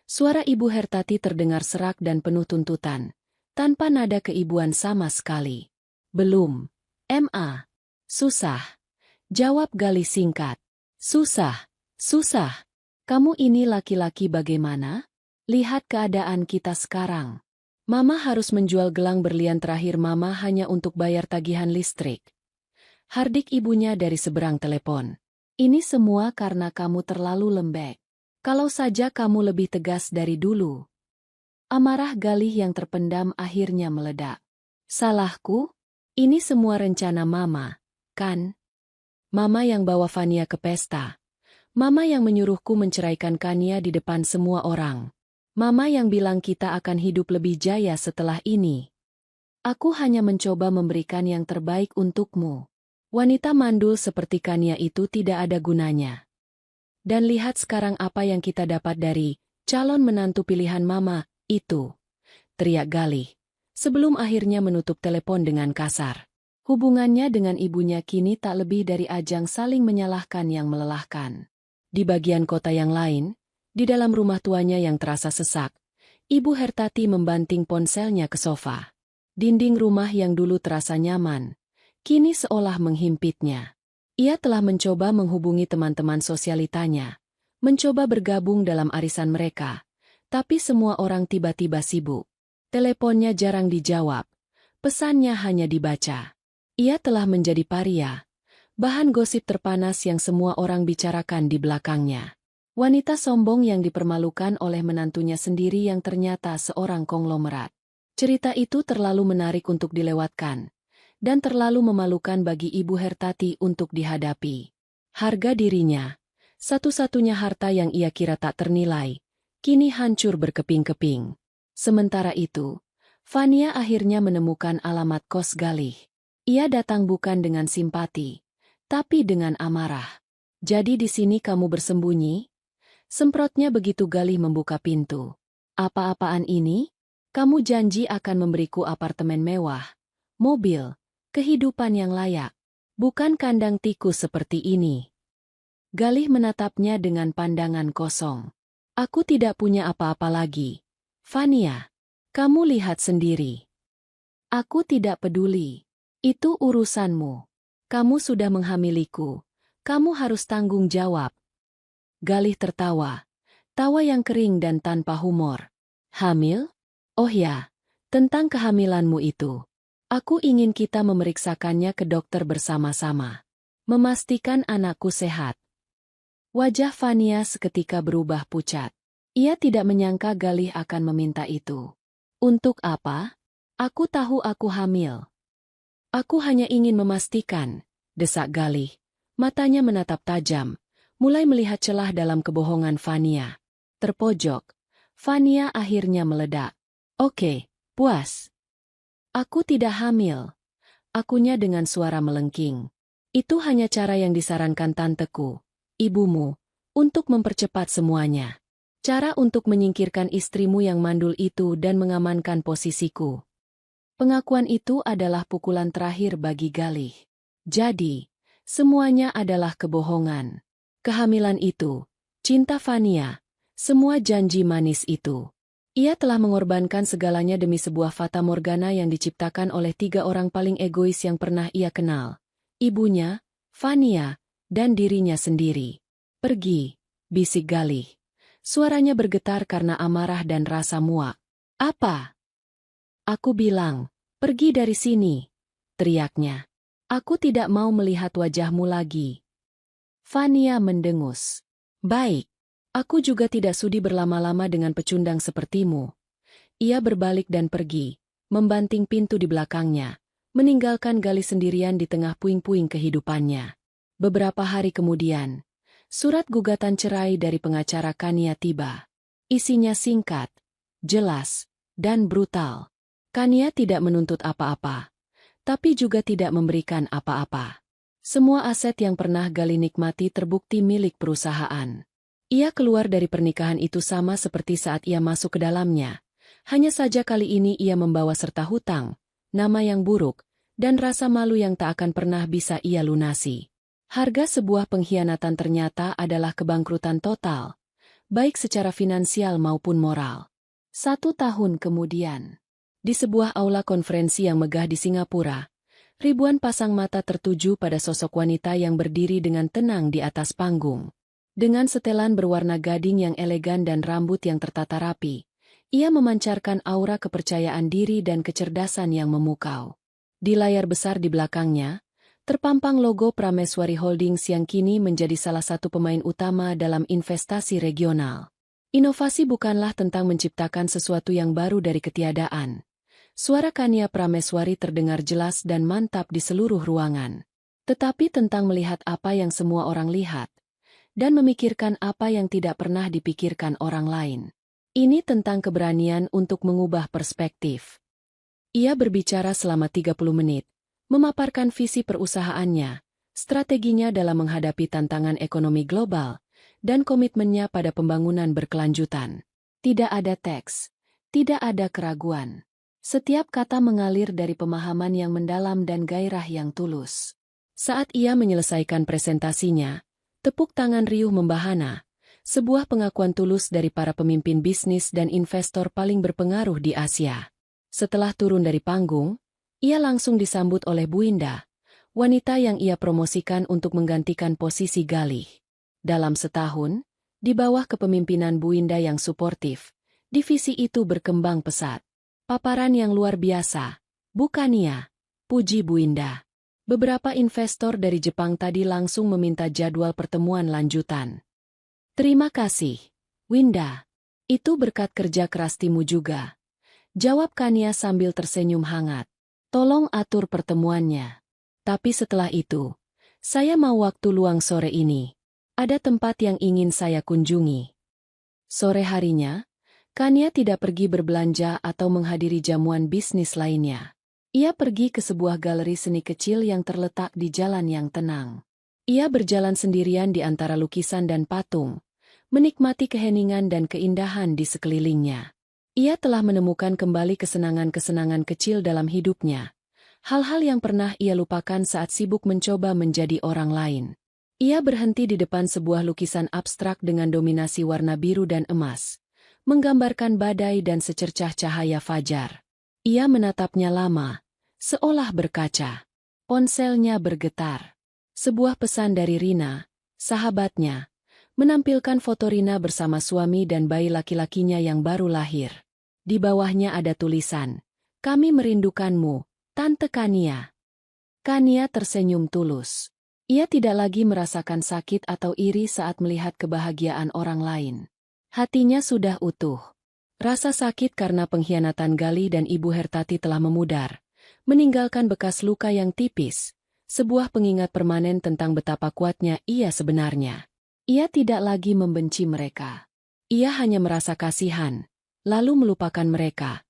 Suara Ibu Hertati terdengar serak dan penuh tuntutan, tanpa nada keibuan sama sekali. Belum. Ma. Susah. Jawab Galih singkat. Susah. Susah. Kamu ini laki-laki bagaimana? Lihat keadaan kita sekarang. Mama harus menjual gelang berlian terakhir Mama hanya untuk bayar tagihan listrik. Hardik ibunya dari seberang telepon. Ini semua karena kamu terlalu lembek. Kalau saja kamu lebih tegas dari dulu. Amarah Galih yang terpendam akhirnya meledak. Salahku? Ini semua rencana Mama, kan? Mama yang bawa Fania ke pesta. Mama yang menyuruhku menceraikan Kania di depan semua orang. Mama yang bilang kita akan hidup lebih jaya setelah ini. Aku hanya mencoba memberikan yang terbaik untukmu. Wanita mandul seperti Kania itu tidak ada gunanya. Dan lihat sekarang apa yang kita dapat dari calon menantu pilihan Mama, itu. Teriak Galih. Sebelum akhirnya menutup telepon dengan kasar. Hubungannya dengan ibunya kini tak lebih dari ajang saling menyalahkan yang melelahkan. Di bagian kota yang lain, di dalam rumah tuanya yang terasa sesak, Ibu Hertati membanting ponselnya ke sofa. Dinding rumah yang dulu terasa nyaman, kini seolah menghimpitnya. Ia telah mencoba menghubungi teman-teman sosialitanya, mencoba bergabung dalam arisan mereka, tapi semua orang tiba-tiba sibuk. Teleponnya jarang dijawab, pesannya hanya dibaca. Ia telah menjadi paria, bahan gosip terpanas yang semua orang bicarakan di belakangnya. Wanita sombong yang dipermalukan oleh menantunya sendiri yang ternyata seorang konglomerat. Cerita itu terlalu menarik untuk dilewatkan, dan terlalu memalukan bagi Ibu Hertati untuk dihadapi. Harga dirinya, satu-satunya harta yang ia kira tak ternilai, kini hancur berkeping-keping. Sementara itu, Fania akhirnya menemukan alamat kos Galih. Ia datang bukan dengan simpati, tapi dengan amarah. Jadi di sini kamu bersembunyi? Semprotnya begitu Galih membuka pintu. Apa-apaan ini? Kamu janji akan memberiku apartemen mewah, mobil, kehidupan yang layak. Bukan kandang tikus seperti ini. Galih menatapnya dengan pandangan kosong. Aku tidak punya apa-apa lagi. Fania, kamu lihat sendiri. Aku tidak peduli. Itu urusanmu. Kamu sudah menghamiliku. Kamu harus tanggung jawab. Galih tertawa. Tawa yang kering dan tanpa humor. Hamil? Oh ya, tentang kehamilanmu itu. Aku ingin kita memeriksakannya ke dokter bersama-sama. Memastikan anakku sehat. Wajah Fania seketika berubah pucat. Ia tidak menyangka Galih akan meminta itu. Untuk apa? Aku tahu aku hamil. Aku hanya ingin memastikan, desak Galih. Matanya menatap tajam. Mulai melihat celah dalam kebohongan Fania. Terpojok, Fania akhirnya meledak. Oke, puas. Aku tidak hamil. Akunya dengan suara melengking. Itu hanya cara yang disarankan tanteku, ibumu, untuk mempercepat semuanya. Cara untuk menyingkirkan istrimu yang mandul itu dan mengamankan posisiku. Pengakuan itu adalah pukulan terakhir bagi Galih. Jadi, semuanya adalah kebohongan. Kehamilan itu, cinta Fania, semua janji manis itu. Ia telah mengorbankan segalanya demi sebuah fata morgana yang diciptakan oleh 3 orang paling egois yang pernah ia kenal. Ibunya, Fania, dan dirinya sendiri. Pergi, bisik Galih. Suaranya bergetar karena amarah dan rasa muak. Apa? Aku bilang, pergi dari sini, teriaknya. Aku tidak mau melihat wajahmu lagi. Fania mendengus. Baik, aku juga tidak sudi berlama-lama dengan pecundang sepertimu. Ia berbalik dan pergi, membanting pintu di belakangnya, meninggalkan Galih sendirian di tengah puing-puing kehidupannya. Beberapa hari kemudian, surat gugatan cerai dari pengacara Kania tiba. Isinya singkat, jelas, dan brutal. Kania tidak menuntut apa-apa, tapi juga tidak memberikan apa-apa. Semua aset yang pernah Galih nikmati terbukti milik perusahaan. Ia keluar dari pernikahan itu sama seperti saat ia masuk ke dalamnya. Hanya saja kali ini ia membawa serta hutang, nama yang buruk, dan rasa malu yang tak akan pernah bisa ia lunasi. Harga sebuah pengkhianatan ternyata adalah kebangkrutan total, baik secara finansial maupun moral. 1 tahun kemudian, di sebuah aula konferensi yang megah di Singapura, ribuan pasang mata tertuju pada sosok wanita yang berdiri dengan tenang di atas panggung. Dengan setelan berwarna gading yang elegan dan rambut yang tertata rapi, Ia memancarkan aura kepercayaan diri dan kecerdasan yang memukau. Di layar besar di belakangnya, terpampang logo Prameswari Holdings yang kini menjadi salah satu pemain utama dalam investasi regional. Inovasi bukanlah tentang menciptakan sesuatu yang baru dari ketiadaan. Suara Kania Prameswari terdengar jelas dan mantap di seluruh ruangan. Tetapi tentang melihat apa yang semua orang lihat, dan memikirkan apa yang tidak pernah dipikirkan orang lain. Ini tentang keberanian untuk mengubah perspektif. Ia berbicara selama 30 menit, memaparkan visi perusahaannya, strateginya dalam menghadapi tantangan ekonomi global, dan komitmennya pada pembangunan berkelanjutan. Tidak ada teks, tidak ada keraguan. Setiap kata mengalir dari pemahaman yang mendalam dan gairah yang tulus. Saat ia menyelesaikan presentasinya, tepuk tangan riuh membahana, sebuah pengakuan tulus dari para pemimpin bisnis dan investor paling berpengaruh di Asia. Setelah turun dari panggung, ia langsung disambut oleh Bu Indah, wanita yang ia promosikan untuk menggantikan posisi Galih. Dalam setahun, di bawah kepemimpinan Bu Indah yang suportif, divisi itu berkembang pesat. Paparan yang luar biasa, bukan ia, puji Bu Indah. Beberapa investor dari Jepang tadi langsung meminta jadwal pertemuan lanjutan. Terima kasih, Winda. Itu berkat kerja keras timmu juga. Jawab Kania sambil tersenyum hangat. Tolong atur pertemuannya. Tapi setelah itu, saya mau waktu luang sore ini. Ada tempat yang ingin saya kunjungi. Sore harinya, Kania tidak pergi berbelanja atau menghadiri jamuan bisnis lainnya. Ia pergi ke sebuah galeri seni kecil yang terletak di jalan yang tenang. Ia berjalan sendirian di antara lukisan dan patung, menikmati keheningan dan keindahan di sekelilingnya. Ia telah menemukan kembali kesenangan-kesenangan kecil dalam hidupnya. Hal-hal yang pernah ia lupakan saat sibuk mencoba menjadi orang lain. Ia berhenti di depan sebuah lukisan abstrak dengan dominasi warna biru dan emas, menggambarkan badai dan secercah cahaya fajar. Ia menatapnya lama, seolah berkaca. Ponselnya bergetar. Sebuah pesan dari Rina, sahabatnya, menampilkan foto Rina bersama suami dan bayi laki-lakinya yang baru lahir. Di bawahnya ada tulisan, "Kami merindukanmu, Tante Kania." Kania tersenyum tulus. Ia tidak lagi merasakan sakit atau iri saat melihat kebahagiaan orang lain. Hatinya sudah utuh. Rasa sakit karena pengkhianatan Galih dan Ibu Hertati telah memudar, meninggalkan bekas luka yang tipis, sebuah pengingat permanen tentang betapa kuatnya ia sebenarnya. Ia tidak lagi membenci mereka. Ia hanya merasa kasihan, lalu melupakan mereka,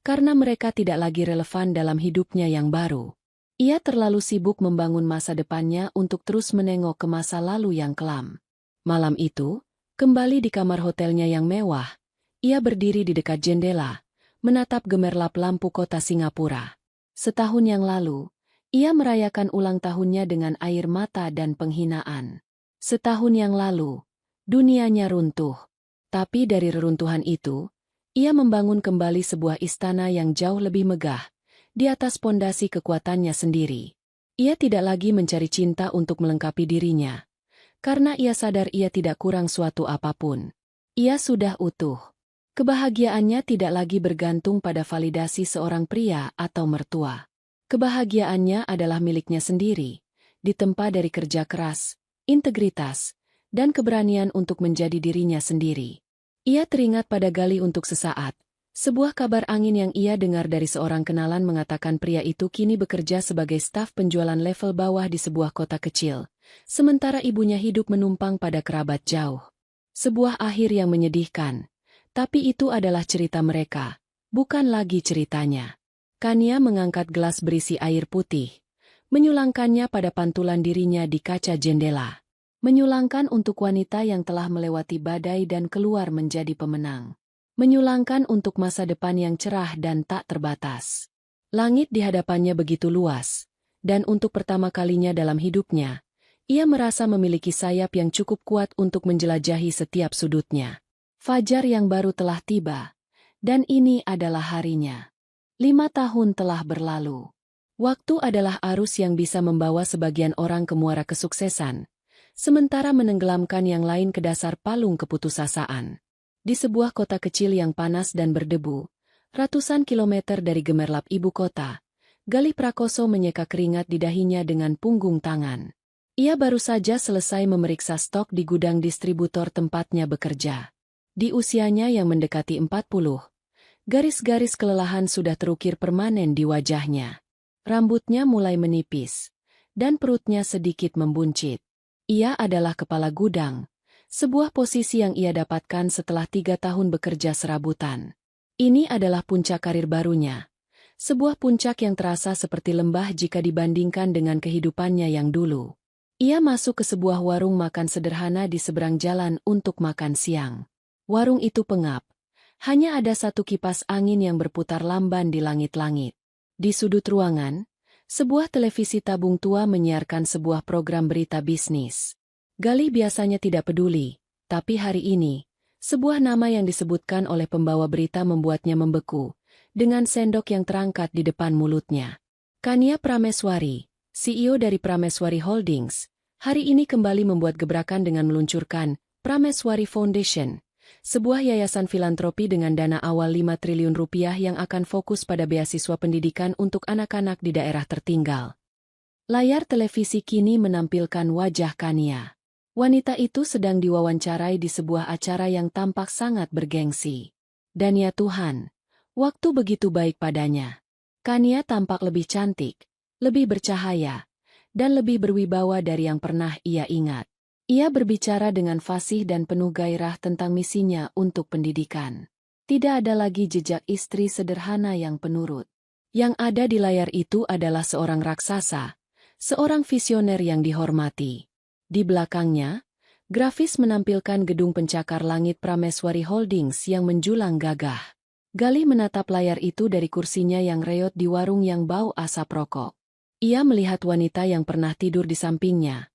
karena mereka tidak lagi relevan dalam hidupnya yang baru. Ia terlalu sibuk membangun masa depannya untuk terus menengok ke masa lalu yang kelam. Malam itu, kembali di kamar hotelnya yang mewah, ia berdiri di dekat jendela, menatap gemerlap lampu kota Singapura. Setahun yang lalu, ia merayakan ulang tahunnya dengan air mata dan penghinaan. Setahun yang lalu, dunianya runtuh. Tapi dari reruntuhan itu, ia membangun kembali sebuah istana yang jauh lebih megah, di atas pondasi kekuatannya sendiri. Ia tidak lagi mencari cinta untuk melengkapi dirinya, karena ia sadar ia tidak kurang suatu apapun. Ia sudah utuh. Kebahagiaannya tidak lagi bergantung pada validasi seorang pria atau mertua. Kebahagiaannya adalah miliknya sendiri, ditempa dari kerja keras, integritas, dan keberanian untuk menjadi dirinya sendiri. Ia teringat pada Galih untuk sesaat. Sebuah kabar angin yang ia dengar dari seorang kenalan mengatakan pria itu kini bekerja sebagai staf penjualan level bawah di sebuah kota kecil, sementara ibunya hidup menumpang pada kerabat jauh. Sebuah akhir yang menyedihkan, tapi itu adalah cerita mereka, bukan lagi ceritanya. Kania mengangkat gelas berisi air putih, menyulangkannya pada pantulan dirinya di kaca jendela. Menyulangkan untuk wanita yang telah melewati badai dan keluar menjadi pemenang. Menyulangkan untuk masa depan yang cerah dan tak terbatas. Langit di hadapannya begitu luas, dan untuk pertama kalinya dalam hidupnya, ia merasa memiliki sayap yang cukup kuat untuk menjelajahi setiap sudutnya. Fajar yang baru telah tiba, dan ini adalah harinya. 5 tahun telah berlalu. Waktu adalah arus yang bisa membawa sebagian orang ke muara kesuksesan, sementara menenggelamkan yang lain ke dasar palung keputusasaan. Di sebuah kota kecil yang panas dan berdebu, ratusan kilometer dari gemerlap ibu kota, Galih Prakoso menyeka keringat di dahinya dengan punggung tangan. Ia baru saja selesai memeriksa stok di gudang distributor tempatnya bekerja. Di usianya yang mendekati 40, garis-garis kelelahan sudah terukir permanen di wajahnya. Rambutnya mulai menipis, dan perutnya sedikit membuncit. Ia adalah kepala gudang, sebuah posisi yang ia dapatkan setelah 3 tahun bekerja serabutan. Ini adalah puncak karir barunya, sebuah puncak yang terasa seperti lembah jika dibandingkan dengan kehidupannya yang dulu. Ia masuk ke sebuah warung makan sederhana di seberang jalan untuk makan siang. Warung itu pengap, hanya ada satu kipas angin yang berputar lamban di langit-langit. Di sudut ruangan, sebuah televisi tabung tua menyiarkan sebuah program berita bisnis. Galih biasanya tidak peduli, tapi hari ini, sebuah nama yang disebutkan oleh pembawa berita membuatnya membeku, dengan sendok yang terangkat di depan mulutnya. Kania Prameswari, CEO dari Prameswari Holdings, hari ini kembali membuat gebrakan dengan meluncurkan Prameswari Foundation, sebuah yayasan filantropi dengan dana awal 5 triliun rupiah yang akan fokus pada beasiswa pendidikan untuk anak-anak di daerah tertinggal. Layar televisi kini menampilkan wajah Kania. Wanita itu sedang diwawancarai di sebuah acara yang tampak sangat bergengsi. Dan ya Tuhan, waktu begitu baik padanya. Kania tampak lebih cantik, lebih bercahaya, dan lebih berwibawa dari yang pernah ia ingat. Ia berbicara dengan fasih dan penuh gairah tentang misinya untuk pendidikan. Tidak ada lagi jejak istri sederhana yang penurut. Yang ada di layar itu adalah seorang raksasa, seorang visioner yang dihormati. Di belakangnya, grafis menampilkan gedung pencakar langit Prameswari Holdings yang menjulang gagah. Galih menatap layar itu dari kursinya yang reot di warung yang bau asap rokok. Ia melihat wanita yang pernah tidur di sampingnya.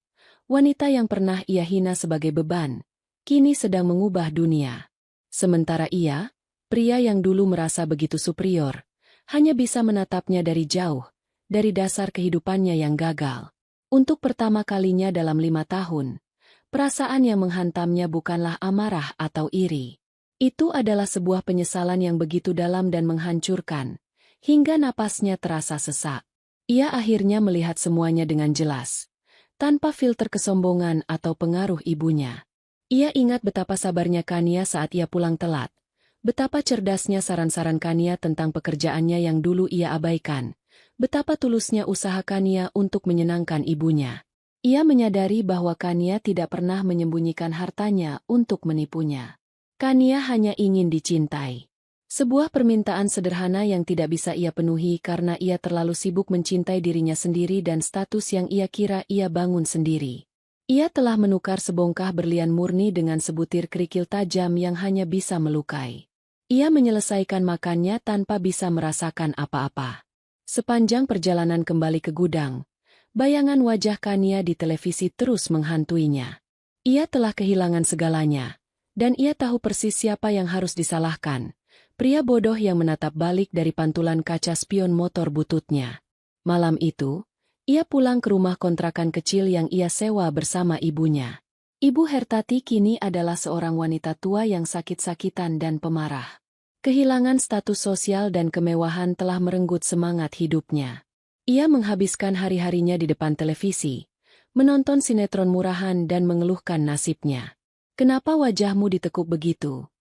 Wanita yang pernah ia hina sebagai beban, kini sedang mengubah dunia. Sementara ia, pria yang dulu merasa begitu superior, hanya bisa menatapnya dari jauh, dari dasar kehidupannya yang gagal. Untuk pertama kalinya dalam 5 tahun, perasaan yang menghantamnya bukanlah amarah atau iri. Itu adalah sebuah penyesalan yang begitu dalam dan menghancurkan, hingga napasnya terasa sesak. Ia akhirnya melihat semuanya dengan jelas, tanpa filter kesombongan atau pengaruh ibunya. Ia ingat betapa sabarnya Kania saat ia pulang telat, betapa cerdasnya saran-saran Kania tentang pekerjaannya yang dulu ia abaikan, betapa tulusnya usaha Kania untuk menyenangkan ibunya. Ia menyadari bahwa Kania tidak pernah menyembunyikan hartanya untuk menipunya. Kania hanya ingin dicintai. Sebuah permintaan sederhana yang tidak bisa ia penuhi karena ia terlalu sibuk mencintai dirinya sendiri dan status yang ia kira ia bangun sendiri. Ia telah menukar sebongkah berlian murni dengan sebutir kerikil tajam yang hanya bisa melukai. Ia menyelesaikan makannya tanpa bisa merasakan apa-apa. Sepanjang perjalanan kembali ke gudang, bayangan wajah Kania di televisi terus menghantuinya. Ia telah kehilangan segalanya, dan ia tahu persis siapa yang harus disalahkan. Pria bodoh yang menatap balik dari pantulan kaca spion motor bututnya. Malam itu, ia pulang ke rumah kontrakan kecil yang ia sewa bersama ibunya. Ibu Hertati kini adalah seorang wanita tua yang sakit-sakitan dan pemarah. Kehilangan status sosial dan kemewahan telah merenggut semangat hidupnya. Ia menghabiskan hari-harinya di depan televisi, menonton sinetron murahan dan mengeluhkan nasibnya. "Kenapa wajahmu ditekuk begitu?"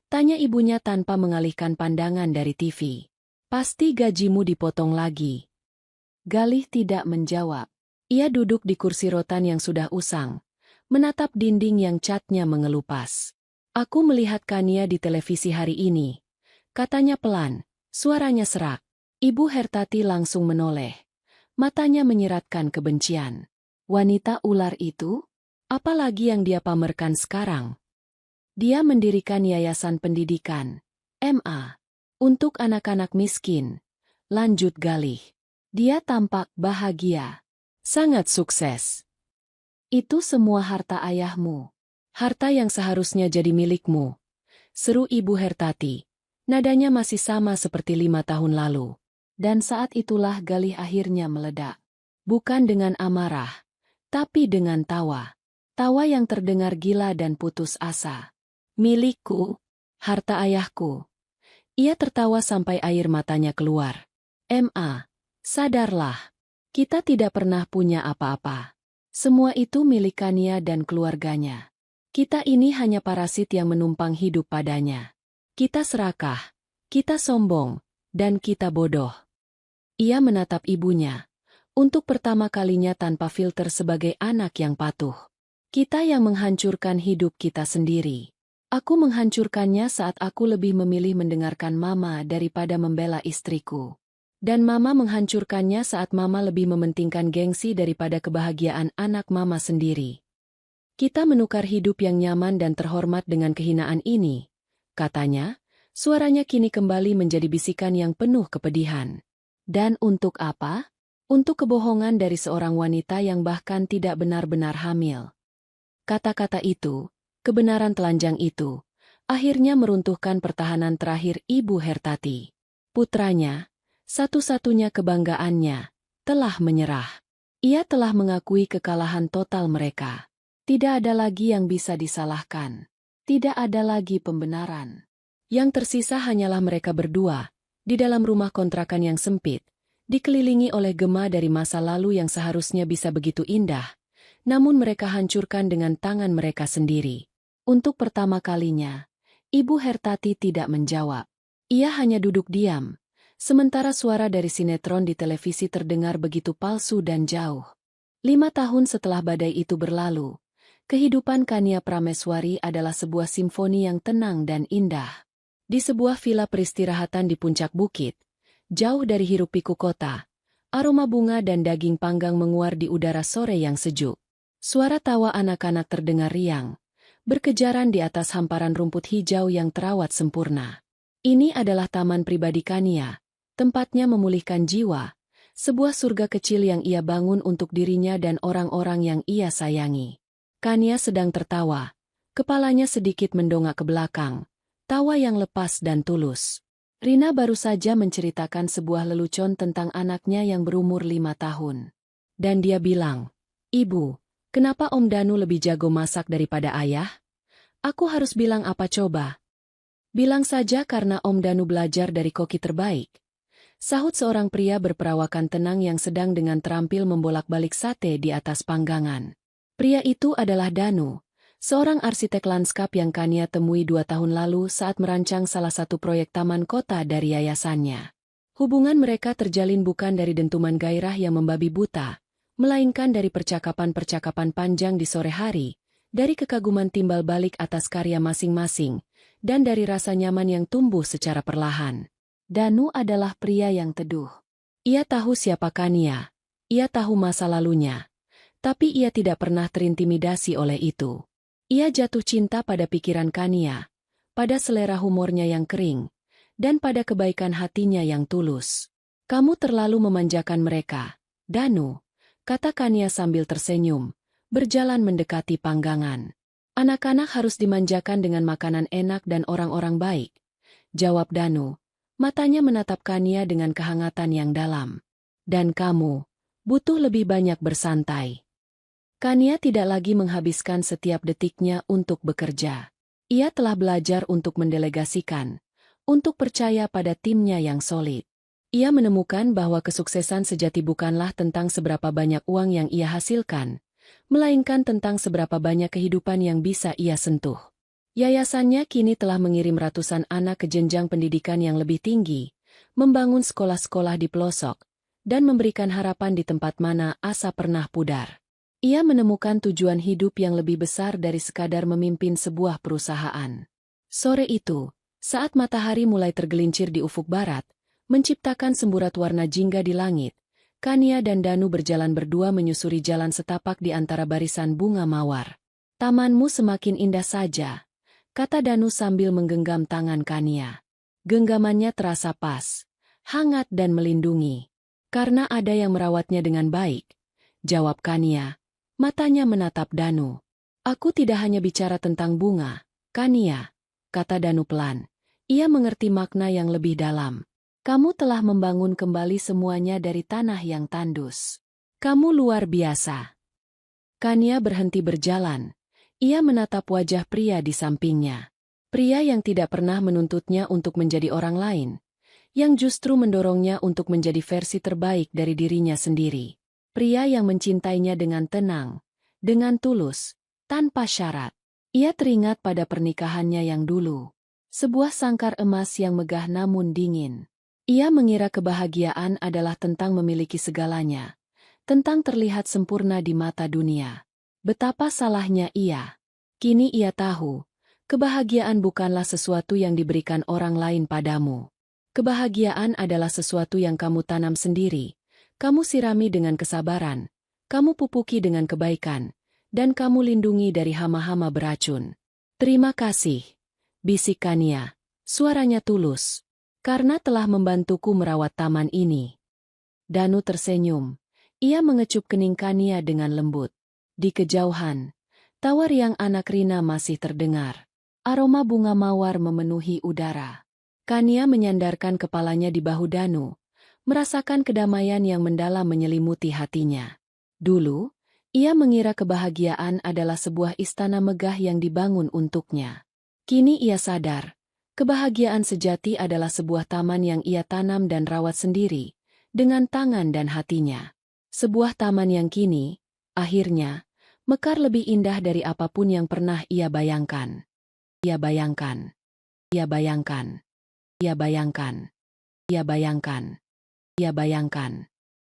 tanya ibunya tanpa mengalihkan pandangan dari TV. "Pasti gajimu dipotong lagi." Galih tidak menjawab. Ia duduk di kursi rotan yang sudah usang, menatap dinding yang catnya mengelupas. "Aku melihat Kania di televisi hari ini," katanya pelan, suaranya serak. Ibu Hertati langsung menoleh. Matanya menyiratkan kebencian. Wanita ular itu? Apalagi yang dia pamerkan sekarang? Dia mendirikan yayasan pendidikan, MA, untuk anak-anak miskin. Lanjut Galih. Dia tampak bahagia. Sangat sukses. "Itu semua harta ayahmu. Harta yang seharusnya jadi milikmu," seru Ibu Hertati. Nadanya masih sama seperti 5 tahun lalu. Dan saat itulah Galih akhirnya meledak. Bukan dengan amarah, tapi dengan tawa. Tawa yang terdengar gila dan putus asa. "Milikku? Harta ayahku. Ia tertawa sampai air matanya keluar. Ma, sadarlah. Kita tidak pernah punya apa-apa. Semua itu milik Kania dan keluarganya. Kita ini hanya parasit yang menumpang hidup padanya. Kita serakah, kita sombong, dan kita bodoh. Ia menatap ibunya. Untuk pertama kalinya tanpa filter sebagai anak yang patuh. Kita yang menghancurkan hidup kita sendiri. Aku menghancurkannya saat aku lebih memilih mendengarkan mama daripada membela istriku. Dan mama menghancurkannya saat mama lebih mementingkan gengsi daripada kebahagiaan anak mama sendiri. Kita menukar hidup yang nyaman dan terhormat dengan kehinaan ini, katanya, suaranya kini kembali menjadi bisikan yang penuh kepedihan. Dan untuk apa? Untuk kebohongan dari seorang wanita yang bahkan tidak benar-benar hamil. Kata-kata itu, kebenaran telanjang itu, akhirnya meruntuhkan pertahanan terakhir Ibu Hertati. Putranya, satu-satunya kebanggaannya, telah menyerah. Ia telah mengakui kekalahan total mereka. Tidak ada lagi yang bisa disalahkan. Tidak ada lagi pembenaran. Yang tersisa hanyalah mereka berdua, di dalam rumah kontrakan yang sempit, dikelilingi oleh gema dari masa lalu yang seharusnya bisa begitu indah, namun mereka hancurkan dengan tangan mereka sendiri. Untuk pertama kalinya, Ibu Hertati tidak menjawab. Ia hanya duduk diam. Sementara suara dari sinetron di televisi terdengar begitu palsu dan jauh. 5 tahun setelah badai itu berlalu, kehidupan Kania Prameswari adalah sebuah simfoni yang tenang dan indah. Di sebuah villa peristirahatan di puncak bukit, jauh dari hiruk-pikuk kota, aroma bunga dan daging panggang menguar di udara sore yang sejuk. Suara tawa anak-anak terdengar riang, berkejaran di atas hamparan rumput hijau yang terawat sempurna. Ini adalah taman pribadi Kania. Tempatnya memulihkan jiwa, sebuah surga kecil yang ia bangun untuk dirinya dan orang-orang yang ia sayangi. Kania sedang tertawa, kepalanya sedikit mendongak ke belakang, tawa yang lepas dan tulus. Rina baru saja menceritakan sebuah lelucon tentang anaknya yang berumur 5 tahun. Dan dia bilang, "Ibu, kenapa Om Danu lebih jago masak daripada ayah?" "Aku harus bilang apa coba?" "Bilang saja karena Om Danu belajar dari koki terbaik," sahut seorang pria berperawakan tenang yang sedang dengan terampil membolak-balik sate di atas panggangan. Pria itu adalah Danu, seorang arsitek lanskap yang Kania temui 2 tahun lalu saat merancang salah satu proyek taman kota dari yayasannya. Hubungan mereka terjalin bukan dari dentuman gairah yang membabi buta, melainkan dari percakapan-percakapan panjang di sore hari, dari kekaguman timbal balik atas karya masing-masing, dan dari rasa nyaman yang tumbuh secara perlahan. Danu adalah pria yang teduh. Ia tahu siapa Kania. Ia tahu masa lalunya. Tapi ia tidak pernah terintimidasi oleh itu. Ia jatuh cinta pada pikiran Kania, pada selera humornya yang kering, dan pada kebaikan hatinya yang tulus. "Kamu terlalu memanjakan mereka, Danu," kata Kania sambil tersenyum, berjalan mendekati panggangan. "Anak-anak harus dimanjakan dengan makanan enak dan orang-orang baik," jawab Danu. Matanya menatap Kania dengan kehangatan yang dalam. "Dan kamu butuh lebih banyak bersantai." Kania tidak lagi menghabiskan setiap detiknya untuk bekerja. Ia telah belajar untuk mendelegasikan, untuk percaya pada timnya yang solid. Ia menemukan bahwa kesuksesan sejati bukanlah tentang seberapa banyak uang yang ia hasilkan, melainkan tentang seberapa banyak kehidupan yang bisa ia sentuh. Yayasannya kini telah mengirim ratusan anak ke jenjang pendidikan yang lebih tinggi, membangun sekolah-sekolah di pelosok, dan memberikan harapan di tempat mana asa pernah pudar. Ia menemukan tujuan hidup yang lebih besar dari sekadar memimpin sebuah perusahaan. Sore itu, saat matahari mulai tergelincir di ufuk barat, menciptakan semburat warna jingga di langit, Kania dan Danu berjalan berdua menyusuri jalan setapak di antara barisan bunga mawar. "Tamanmu semakin indah saja," kata Danu sambil menggenggam tangan Kania. Genggamannya terasa pas, hangat dan melindungi. "Karena ada yang merawatnya dengan baik," jawab Kania. Matanya menatap Danu. "Aku tidak hanya bicara tentang bunga, Kania," kata Danu pelan. Ia mengerti makna yang lebih dalam. "Kamu telah membangun kembali semuanya dari tanah yang tandus. Kamu luar biasa." Kania berhenti berjalan. Ia menatap wajah pria di sampingnya. Pria yang tidak pernah menuntutnya untuk menjadi orang lain, yang justru mendorongnya untuk menjadi versi terbaik dari dirinya sendiri. Pria yang mencintainya dengan tenang, dengan tulus, tanpa syarat. Ia teringat pada pernikahannya yang dulu. Sebuah sangkar emas yang megah namun dingin. Ia mengira kebahagiaan adalah tentang memiliki segalanya, tentang terlihat sempurna di mata dunia. Betapa salahnya ia. Kini ia tahu, kebahagiaan bukanlah sesuatu yang diberikan orang lain padamu. Kebahagiaan adalah sesuatu yang kamu tanam sendiri, kamu sirami dengan kesabaran, kamu pupuki dengan kebaikan, dan kamu lindungi dari hama-hama beracun. Terima kasih, bisikannya. Suaranya tulus. Karena telah membantuku merawat taman ini. Danu tersenyum. Ia mengecup kening Kania dengan lembut. Di kejauhan, tawa riang anak Rina masih terdengar. Aroma bunga mawar memenuhi udara. Kania menyandarkan kepalanya di bahu Danu, merasakan kedamaian yang mendalam menyelimuti hatinya. Dulu, ia mengira kebahagiaan adalah sebuah istana megah yang dibangun untuknya. Kini ia sadar, kebahagiaan sejati adalah sebuah taman yang ia tanam dan rawat sendiri, dengan tangan dan hatinya. Sebuah taman yang kini, akhirnya, mekar lebih indah dari apapun yang pernah ia bayangkan. Ia bayangkan. Ia bayangkan. Ia bayangkan. Ia bayangkan. Ia bayangkan.